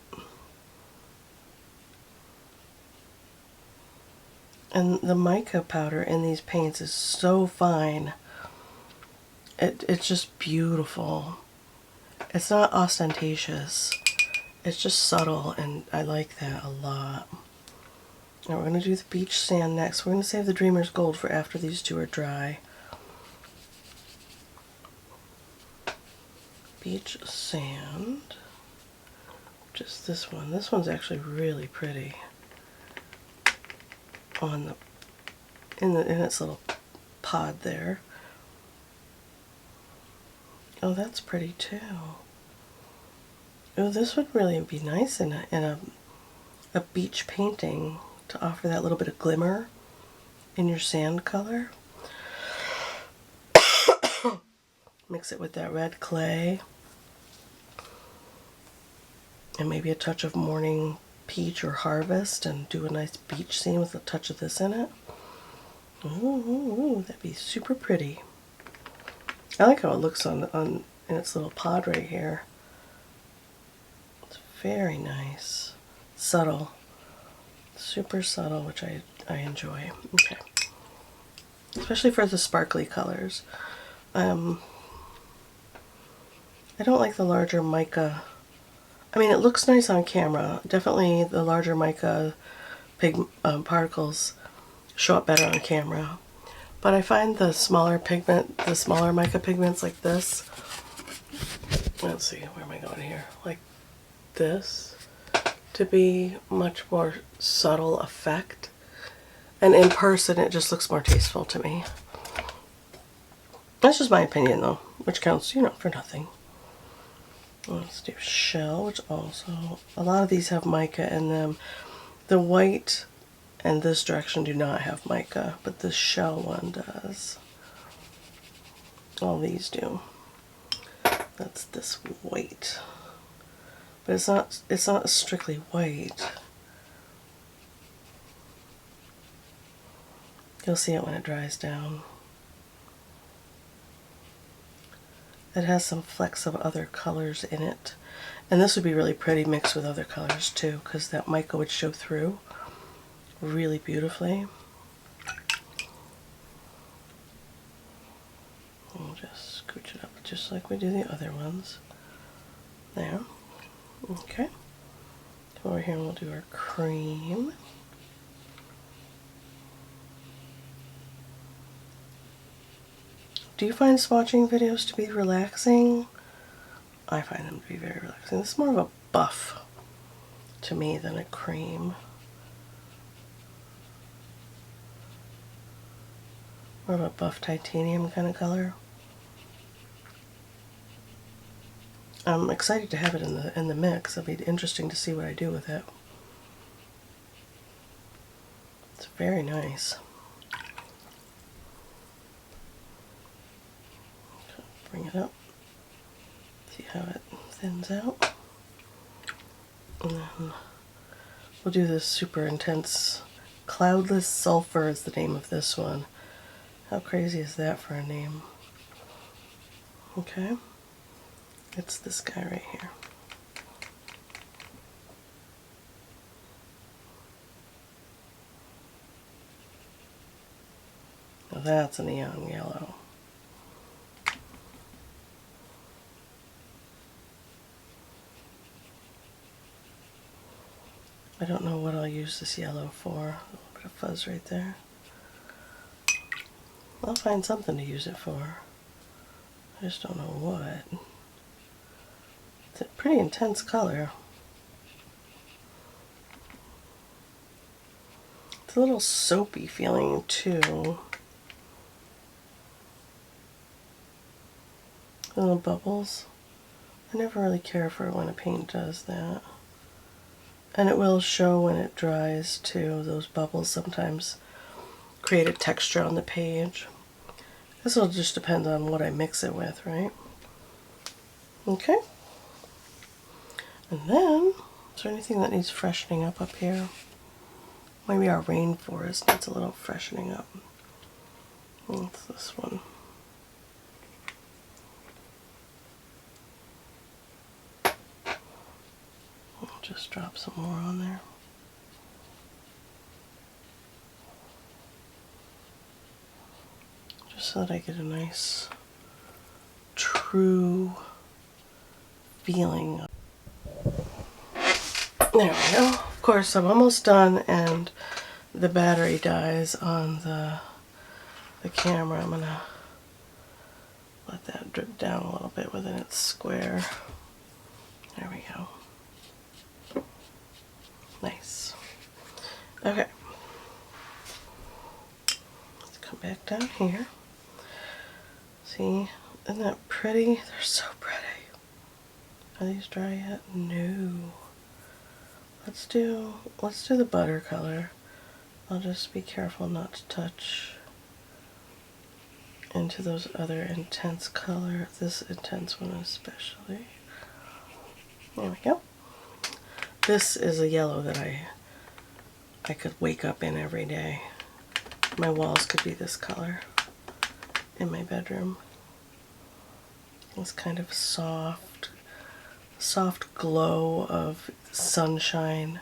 And the mica powder in these paints is so fine. It's just beautiful. It's not ostentatious. It's just subtle, and I like that a lot. Now we're going to do the beach sand next. We're going to save the Dreamer's Gold for after these two are dry. Beach sand. Just this one. This one's actually really pretty. On the in its little pod there. Oh, that's pretty too. Oh, this would really be nice in a beach painting to offer that little bit of glimmer in your sand color. Mix it with that red clay. And maybe a touch of Morning Peach or Harvest, and do a nice beach scene with a touch of this in it. Ooh, that'd be super pretty. I like how it looks in its little pod right here. It's very nice. Subtle. Super subtle, which I enjoy. Okay. Especially for the sparkly colors. I don't like the larger mica. I mean, it looks nice on camera. Definitely the larger mica particles show up better on camera. But I find the smaller mica pigments like this, let's see, where am I going here? Like this, to be much more subtle effect. And in person, it just looks more tasteful to me. That's just my opinion though, which counts, you know, for nothing. Let's do shell, which also, a lot of these have mica in them. The white and this direction do not have mica, but this shell one does. All these do. That's this white. But it's not strictly white. You'll see it when it dries down. It has some flecks of other colors in it. And this would be really pretty mixed with other colors too, because that mica would show through really beautifully. We'll just scooch it up just like we do the other ones. There. Okay. Come over here and we'll do our cream. Do you find swatching videos to be relaxing? I find them to be very relaxing. This is more of a buff to me than a cream. More of a buff titanium kind of color. I'm excited to have it in the mix. It'll be interesting to see what I do with it. It's very nice. Bring it up. See how it thins out. And then we'll do this super intense Cloudless Sulfur is the name of this one. How crazy is that for a name? Okay. It's this guy right here. Now that's a neon yellow. I don't know what I'll use this yellow for. A little bit of fuzz right there. I'll find something to use it for. I just don't know what. It's a pretty intense color. It's a little soapy feeling too. Little bubbles. I never really care for when a paint does that. And it will show when it dries too. Those bubbles sometimes create a texture on the page. This will just depend on what I mix it with, right? Okay. And then, is there anything that needs freshening up here? Maybe our rainforest needs a little freshening up. What's this one? I'll just drop some more on there. Just so that I get a nice, true feeling. There we go. Of course, I'm almost done, and the battery dies on the camera. I'm gonna let that drip down a little bit within its square. There we go. Nice. Okay. Let's come back down here. See, isn't that pretty? They're so pretty. Are these dry yet? No. Let's do the butter color. I'll just be careful not to touch into those other intense colors. This intense one especially. There we go. This is a yellow that I could wake up in every day. My walls could be this color in my bedroom. It's kind of soft glow of sunshine.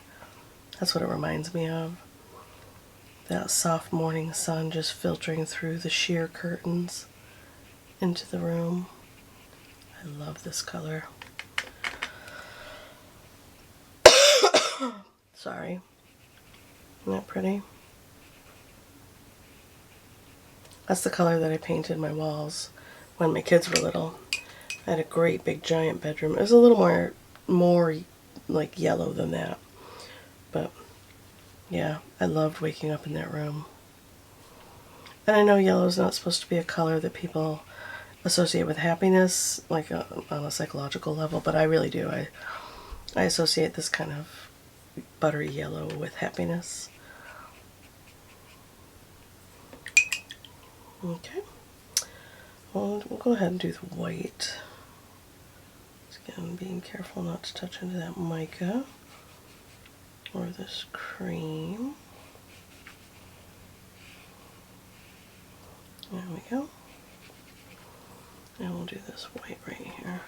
That's what it reminds me of. That soft morning sun just filtering through the sheer curtains into the room. I love this color. Sorry. Isn't that pretty? That's the color that I painted my walls when my kids were little. I had a great big giant bedroom. It was a little more like yellow than that. But yeah, I loved waking up in that room. And I know yellow is not supposed to be a color that people associate with happiness, like on a psychological level, but I really do. I associate this kind of buttery yellow with happiness. Okay. Well, we'll go ahead and do the white. Again, being careful not to touch into that mica or this cream. There we go. And we'll do this white right here.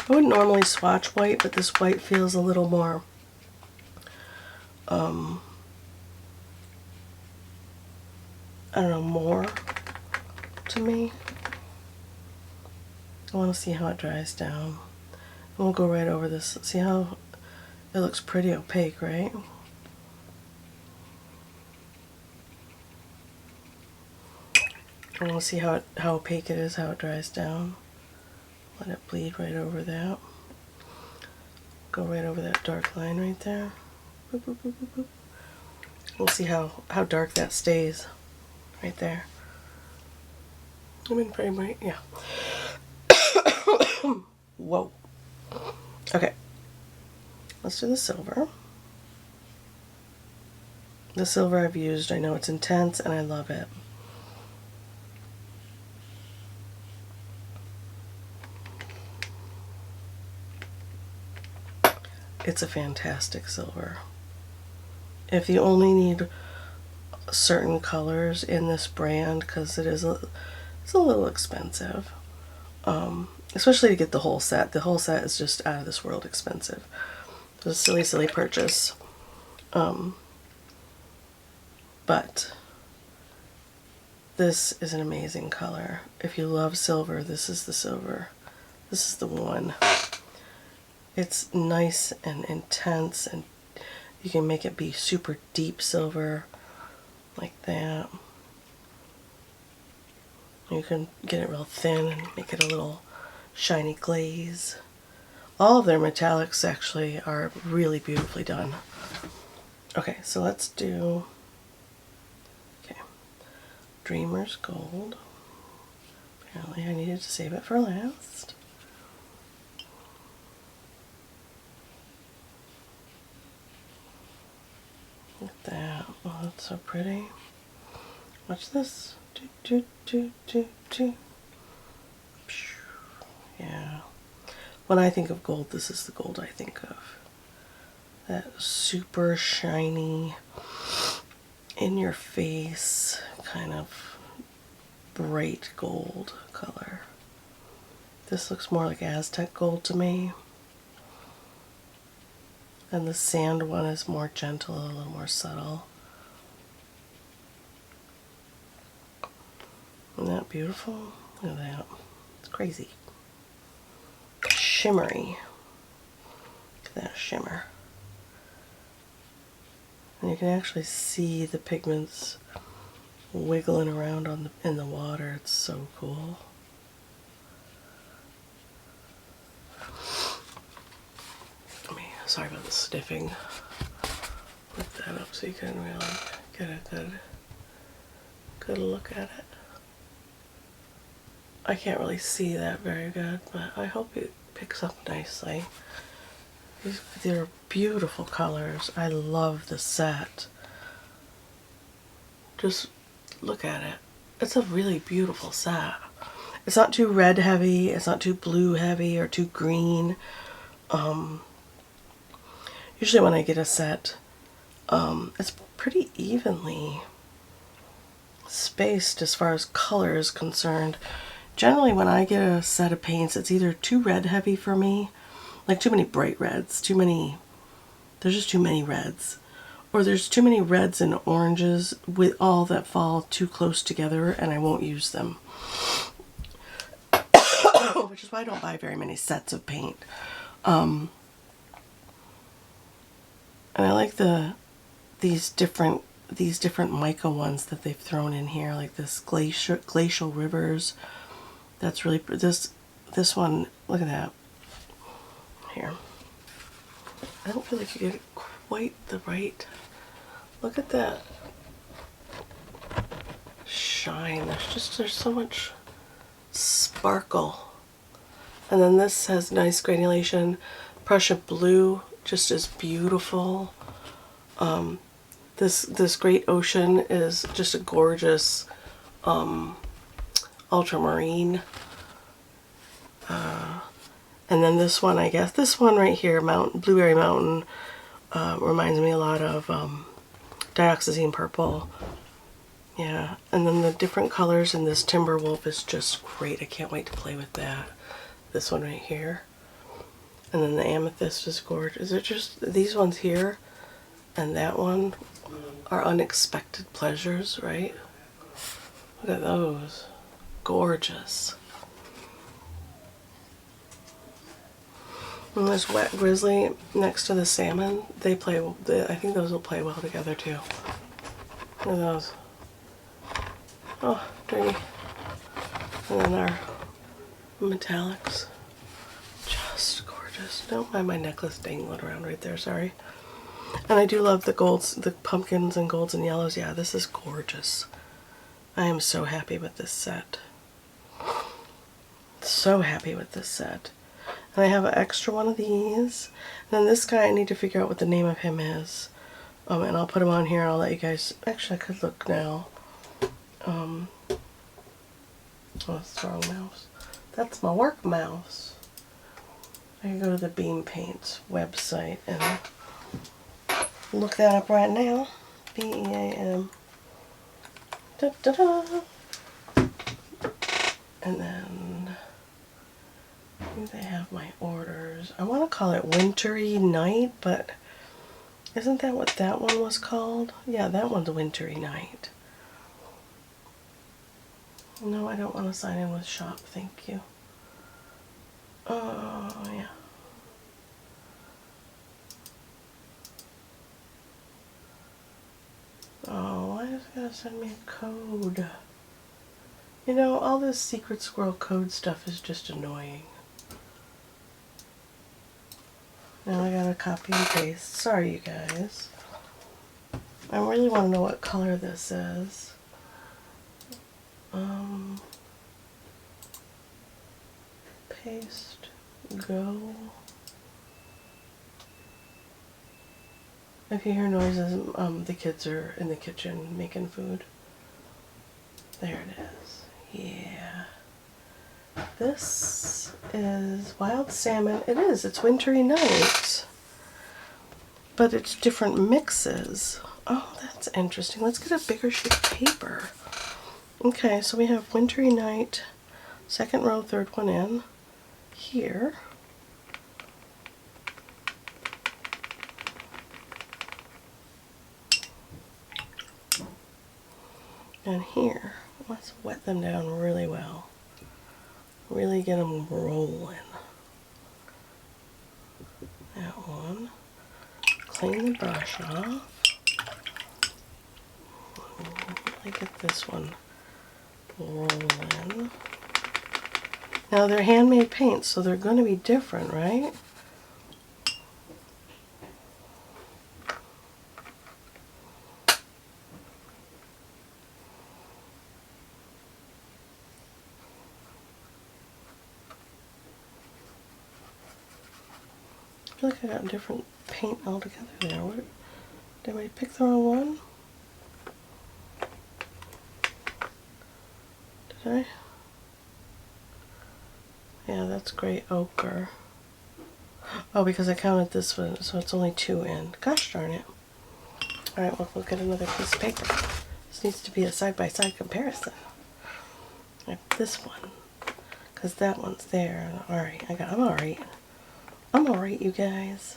I wouldn't normally swatch white, but this white feels a little more I don't know, more to me. I want to see how it dries down. And we'll go right over this. See how it looks pretty opaque, right? I want to see how opaque it is, how it dries down. Let it bleed right over that. Go right over that dark line right there. Boop, boop, boop, boop, boop. We'll see how dark that stays right there. I mean, pretty bright, yeah. Whoa. Okay. Let's do the silver. The silver I've used, I know it's intense and I love it. It's a fantastic silver. If you only need certain colors in this brand, because it's a little expensive, especially to get the whole set. The whole set is just out of this world expensive. It was a silly, silly purchase. But this is an amazing color. If you love silver, this is the silver. This is the one. It's nice and intense, and you can make it be super deep silver like that. You can get it real thin and make it a little shiny glaze. All of their metallics actually are really beautifully done. Okay, so let's do, okay, Dreamer's Gold. Apparently I needed to save it for last. Look at that. Oh, that's so pretty. Watch this. Yeah. When I think of gold, this is the gold I think of. That super shiny, in your face, kind of bright gold color. This looks more like Aztec gold to me. And the sand one is more gentle, a little more subtle. Isn't that beautiful? Look at that. It's crazy. Shimmery. Look at that shimmer. And you can actually see the pigments wiggling around in the water. It's so cool. Sorry about the sniffing. Put that up so you can really get a good look at it. I can't really see that very good, but I hope it picks up nicely. They're beautiful colors. I love the set. Just look at it. It's a really beautiful set. It's not too red heavy, it's not too blue heavy or too green. Usually when I get a set, it's pretty evenly spaced as far as color is concerned. Generally when I get a set of paints, it's either too red heavy for me, like too many bright reds, there's just too many reds. Or there's too many reds and oranges with all that fall too close together and I won't use them. Which is why I don't buy very many sets of paint. And I like these different mica ones that they've thrown in here, like this glacial rivers. That's really this one. Look at that. Here, I don't feel like you get quite the right. Look at that shine. There's so much sparkle. And then this has nice granulation. Prussian blue just is beautiful. This great ocean is just a gorgeous ultramarine. And then this one, I guess, this one right here, Blueberry Mountain, reminds me a lot of dioxazine purple. Yeah, and then the different colors in this Timberwolf is just great. I can't wait to play with that. This one right here. And then the amethyst is gorgeous. Is it just these ones here and that one are unexpected pleasures, right? Look at those. Gorgeous. And there's Wet Grizzly next to the salmon. I think those will play well together too. Look at those. Oh, pretty. And then our metallics. Just gorgeous. Don't mind my necklace dangling around right there, sorry. And I do love the golds, the pumpkins and golds and yellows. Yeah, this is gorgeous. I am so happy with this set. So happy with this set. And I have an extra one of these. And then this guy, I need to figure out what the name of him is. And I'll put him on here. I'll let you guys... Actually, I could look now. Oh, that's the wrong mouse. That's my work mouse. I can go to the Beam Paints website and look that up right now. B-E-A-M. Da-da-da. And then... I think they have my orders. I want to call it Wintry Night, but isn't that what that one was called? Yeah, that one's Wintry Night. No, I don't want to sign in with shop, thank you. Oh, yeah. Oh, why does it gotta send me a code? You know, all this Secret Squirrel code stuff is just annoying. Now I gotta copy and paste. Sorry, you guys. I really want to know what color this is. Paste, go. If you hear noises, the kids are in the kitchen making food. There it is. Yeah. This is Wild Salmon. It is. It's Wintry Night. But it's different mixes. Oh, that's interesting. Let's get a bigger sheet of paper. Okay, so we have Wintry Night, second row, third one in, here. And here. Let's wet them down really well. Really get them rolling. That one. Clean the brush off. Really get this one rolling. Now they're handmade paints, so they're going to be different, right? I feel like I got different paint altogether there. What, did I pick the wrong one? Did I? Yeah, that's great ochre. Oh, because I counted this one, so it's only 2 in. Gosh darn it. Alright, well, we'll get another piece of paper. This needs to be a side-by-side comparison. Like this one. Because that one's there. Alright, I'm alright. I'm alright, you guys.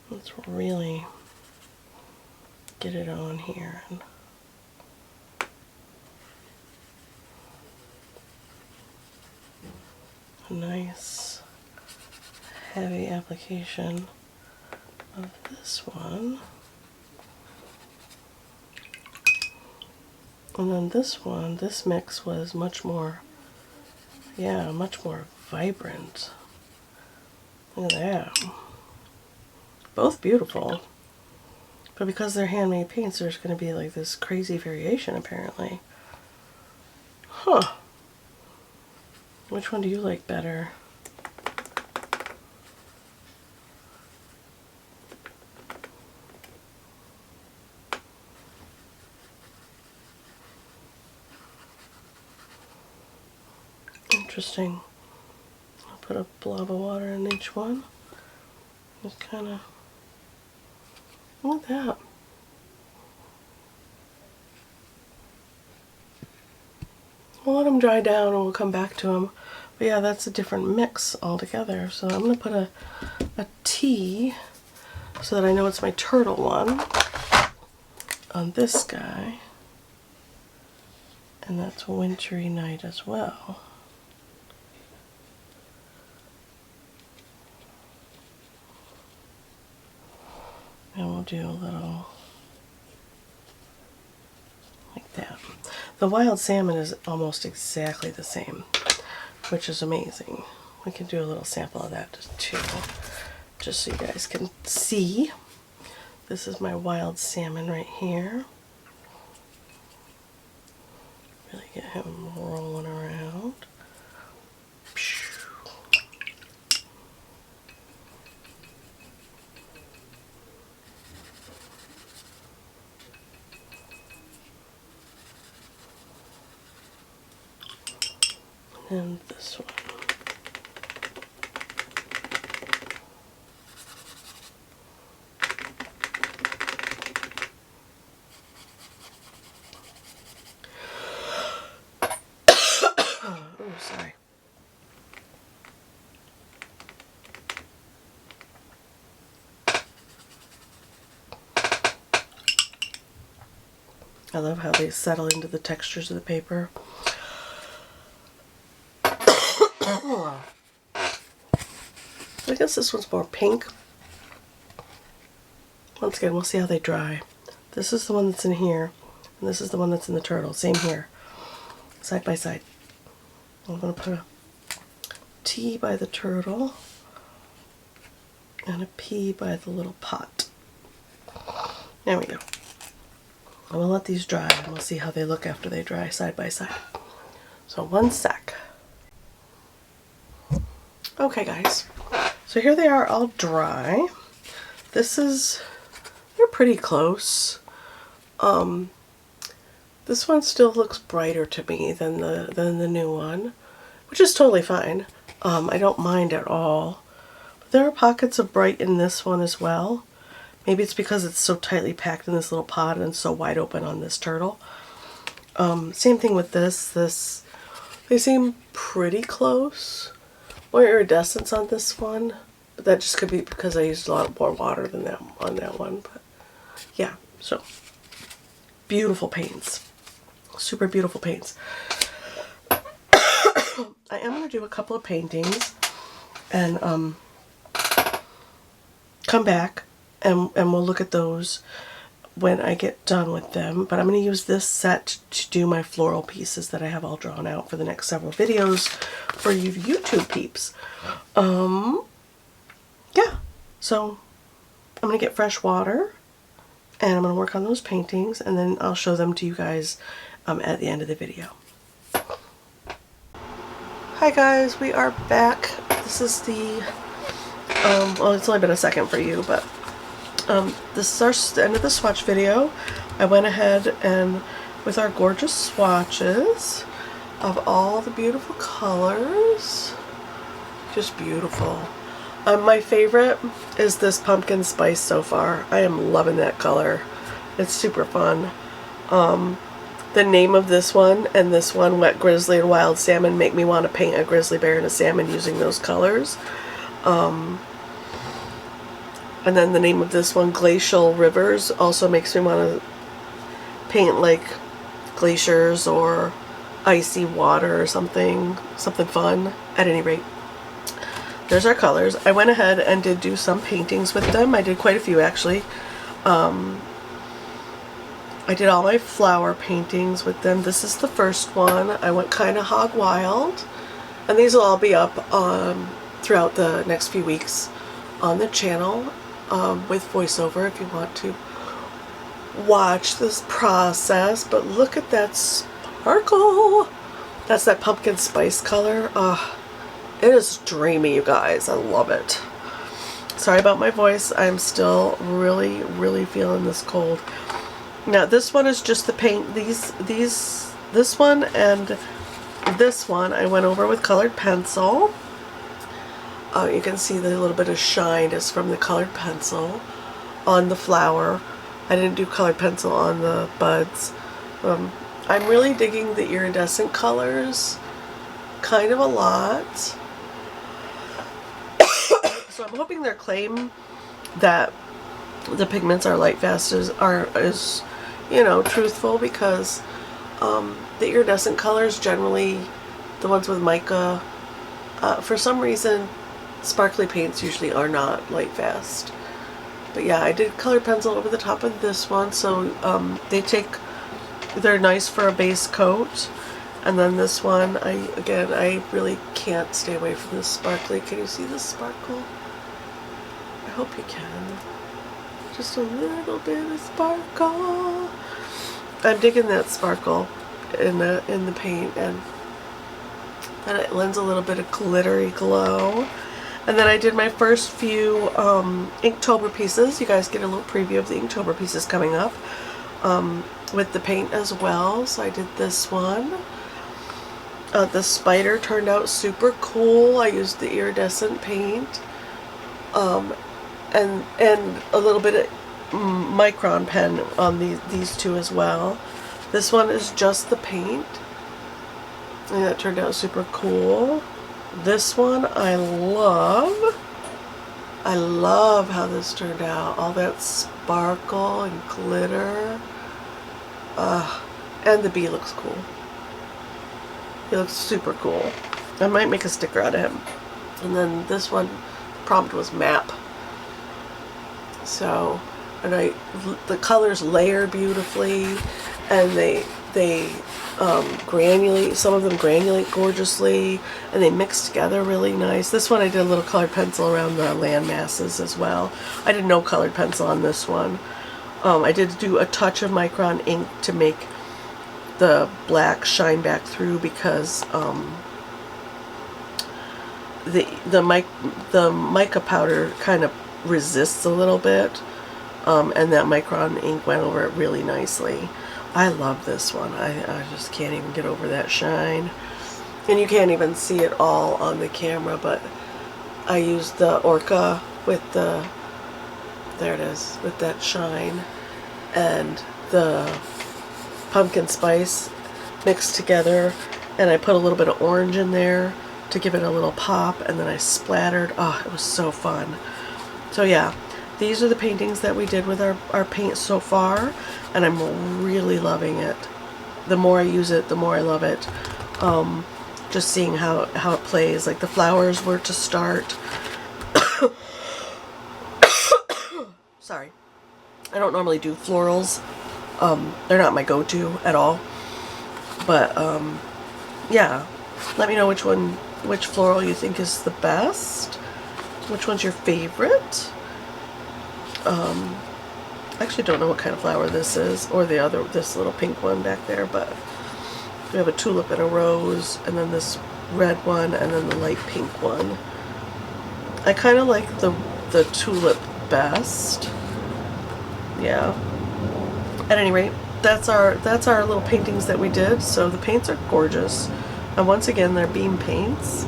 Let's really get it on here. A nice heavy application of this one. And then this one, this mix was much more, yeah, much more vibrant. Look at that. Both beautiful. But because they're handmade paints, there's going to be like this crazy variation apparently. Huh. Which one do you like better? Interesting. I'll put a blob of water in each one. Just kind of, look at that. We'll let them dry down and we'll come back to them. But yeah, that's a different mix altogether. So I'm going to put a T so that I know it's my turtle one on this guy. And that's Wintry Night as well. And we'll do a little like that. The wild salmon is almost exactly the same, which is amazing. We can do a little sample of that too, just so you guys can see. This is my wild salmon right here. Really get him rolling around. And this one. Oh, sorry. I love how they settle into the textures of the paper. I guess this one's more pink. Once again, we'll see how they dry. This is the one that's in here, and this is the one that's in the turtle. Same here, side by side. I'm going to put a T by the turtle and a P by the little pot. There we go. I'm going to let these dry, and we'll see how they look after they dry side by side. So 1 sec. Okay guys, so here they are all dry. They're pretty close. This one still looks brighter to me than the new one, which is totally fine. I don't mind at all. But there are pockets of bright in this one as well. Maybe it's because it's so tightly packed in this little pot and so wide open on this turtle. Same thing with this. They seem pretty close. More iridescence on this one, but that just could be because I used a lot more water than that on that one. But yeah, so beautiful paints, super beautiful paints. I am going to do a couple of paintings and come back and we'll look at those when I get done with them. But I'm going to use this set to do my floral pieces that I have all drawn out for the next several videos for you YouTube peeps. Yeah, so I'm going to get fresh water and I'm going to work on those paintings, and then I'll show them to you guys at the end of the video. Hi guys, we are back. This is the, well, it's only been a second for you, but this is the end of the swatch video. I went ahead and with our gorgeous swatches of all the beautiful colors, just beautiful. My favorite is this pumpkin spice so far. I am loving that color. It's super fun. The name of this one and this one, Wet Grizzly and Wild Salmon, make me want to paint a grizzly bear and a salmon using those colors. And then the name of this one, Glacial Rivers, also makes me want to paint like glaciers or icy water or something fun. At any rate, there's our colors. I went ahead and did do some paintings with them. I did quite a few actually. I did all my flower paintings with them. This is the first one. I went kind of hog wild, and these will all be up throughout the next few weeks on the channel with voiceover if you want to watch this process. But look at that sparkle. That's that pumpkin spice color. It is dreamy, you guys. I love it. Sorry about my voice. I'm still really feeling this cold. Now this one is just the paint. This one and this one I went over with colored pencil. You can see the little bit of shine is from the colored pencil on the flower. I didn't do colored pencil on the buds. I'm really digging the iridescent colors kind of a lot. So I'm hoping their claim that the pigments are light fast is you know, truthful, because the iridescent colors, generally the ones with mica, for some reason sparkly paints usually are not light fast. But yeah, I did color pencil over the top of this one, so they're nice for a base coat. And then this one, I really can't stay away from this sparkly. Can you see the sparkle? I hope you can. Just a little bit of sparkle. I'm digging that sparkle in the paint, and then it lends a little bit of glittery glow. And then I did my first few Inktober pieces. You guys get a little preview of the Inktober pieces coming up with the paint as well. So I did this one. The spider turned out super cool. I used the iridescent paint, and a little bit of micron pen on these two as well. This one is just the paint, and that turned out super cool. This one I love. I love how this turned out. All that sparkle and glitter. And the bee looks cool. He looks super cool. I might make a sticker out of him. And then this one, prompt was map. So, and the colors layer beautifully, and they granulate. Some of them granulate gorgeously, and they mix together really nice. This one I did a little colored pencil around the land masses as well. I did no colored pencil on this one. I did do a touch of micron ink to make the black shine back through, because the mica powder kind of resists a little bit, and that micron ink went over it really nicely. I love this one. I just can't even get over that shine, and you can't even see it all on the camera, but I used the Orca with the, there it is, with that shine, and the pumpkin spice mixed together, and I put a little bit of orange in there to give it a little pop, and then I splattered. Oh, it was so fun. So yeah, these are the paintings that we did with our paint so far, and I'm really loving it. The more I use it, the more I love it. Just seeing how it plays. Like the flowers were to start. Sorry. I don't normally do florals. They're not my go-to at all. But yeah, let me know which floral you think is the best. Which one's your favorite? I actually don't know what kind of flower this is, or this little pink one back there, but we have a tulip and a rose, and then this red one, and then the light pink one. I kind of like the tulip best. Yeah. At any rate, that's our little paintings that we did. So the paints are gorgeous, and once again, they're Beam paints.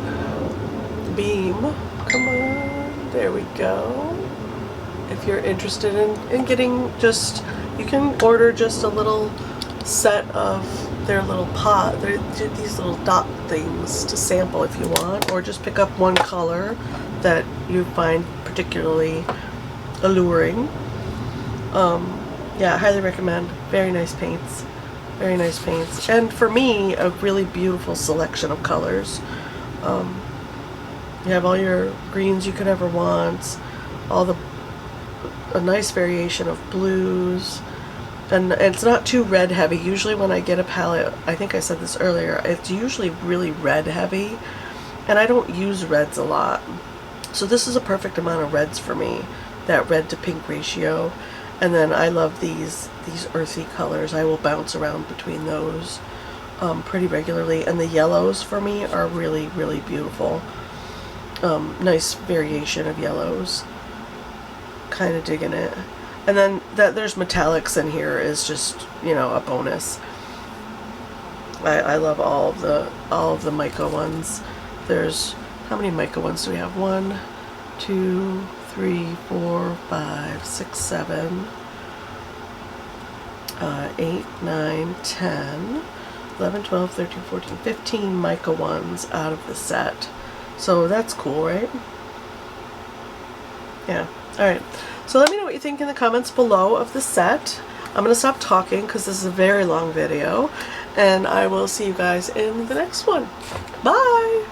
Beam, come on, there we go. If you're interested in getting you can order just a little set of their little pot. They're these little dot things to sample if you want, or just pick up one color that you find particularly alluring. Yeah, I highly recommend. Very nice paints. Very nice paints. And for me, a really beautiful selection of colors. You have all your greens you could ever want, a nice variation of blues, and it's not too red heavy. Usually when I get a palette, I think I said this earlier, it's usually really red heavy, and I don't use reds a lot. So this is a perfect amount of reds for me, that red to pink ratio. And then I love these earthy colors. I will bounce around between those pretty regularly. And the yellows for me are really, really beautiful. Nice variation of yellows. Kind of digging it. And then that there's metallics in here is just, you know, a bonus. I love all of the mica ones. There's, how many mica ones do we have? 1, 2, 3, 4, 5, 6, 7, 8, 9, 10, 11, 12, 13, 14, 15 mica ones out of the set. So that's cool, right? Yeah. Alright. So let me know what you think in the comments below of the set. I'm going to stop talking because this is a very long video, and I will see you guys in the next one. Bye!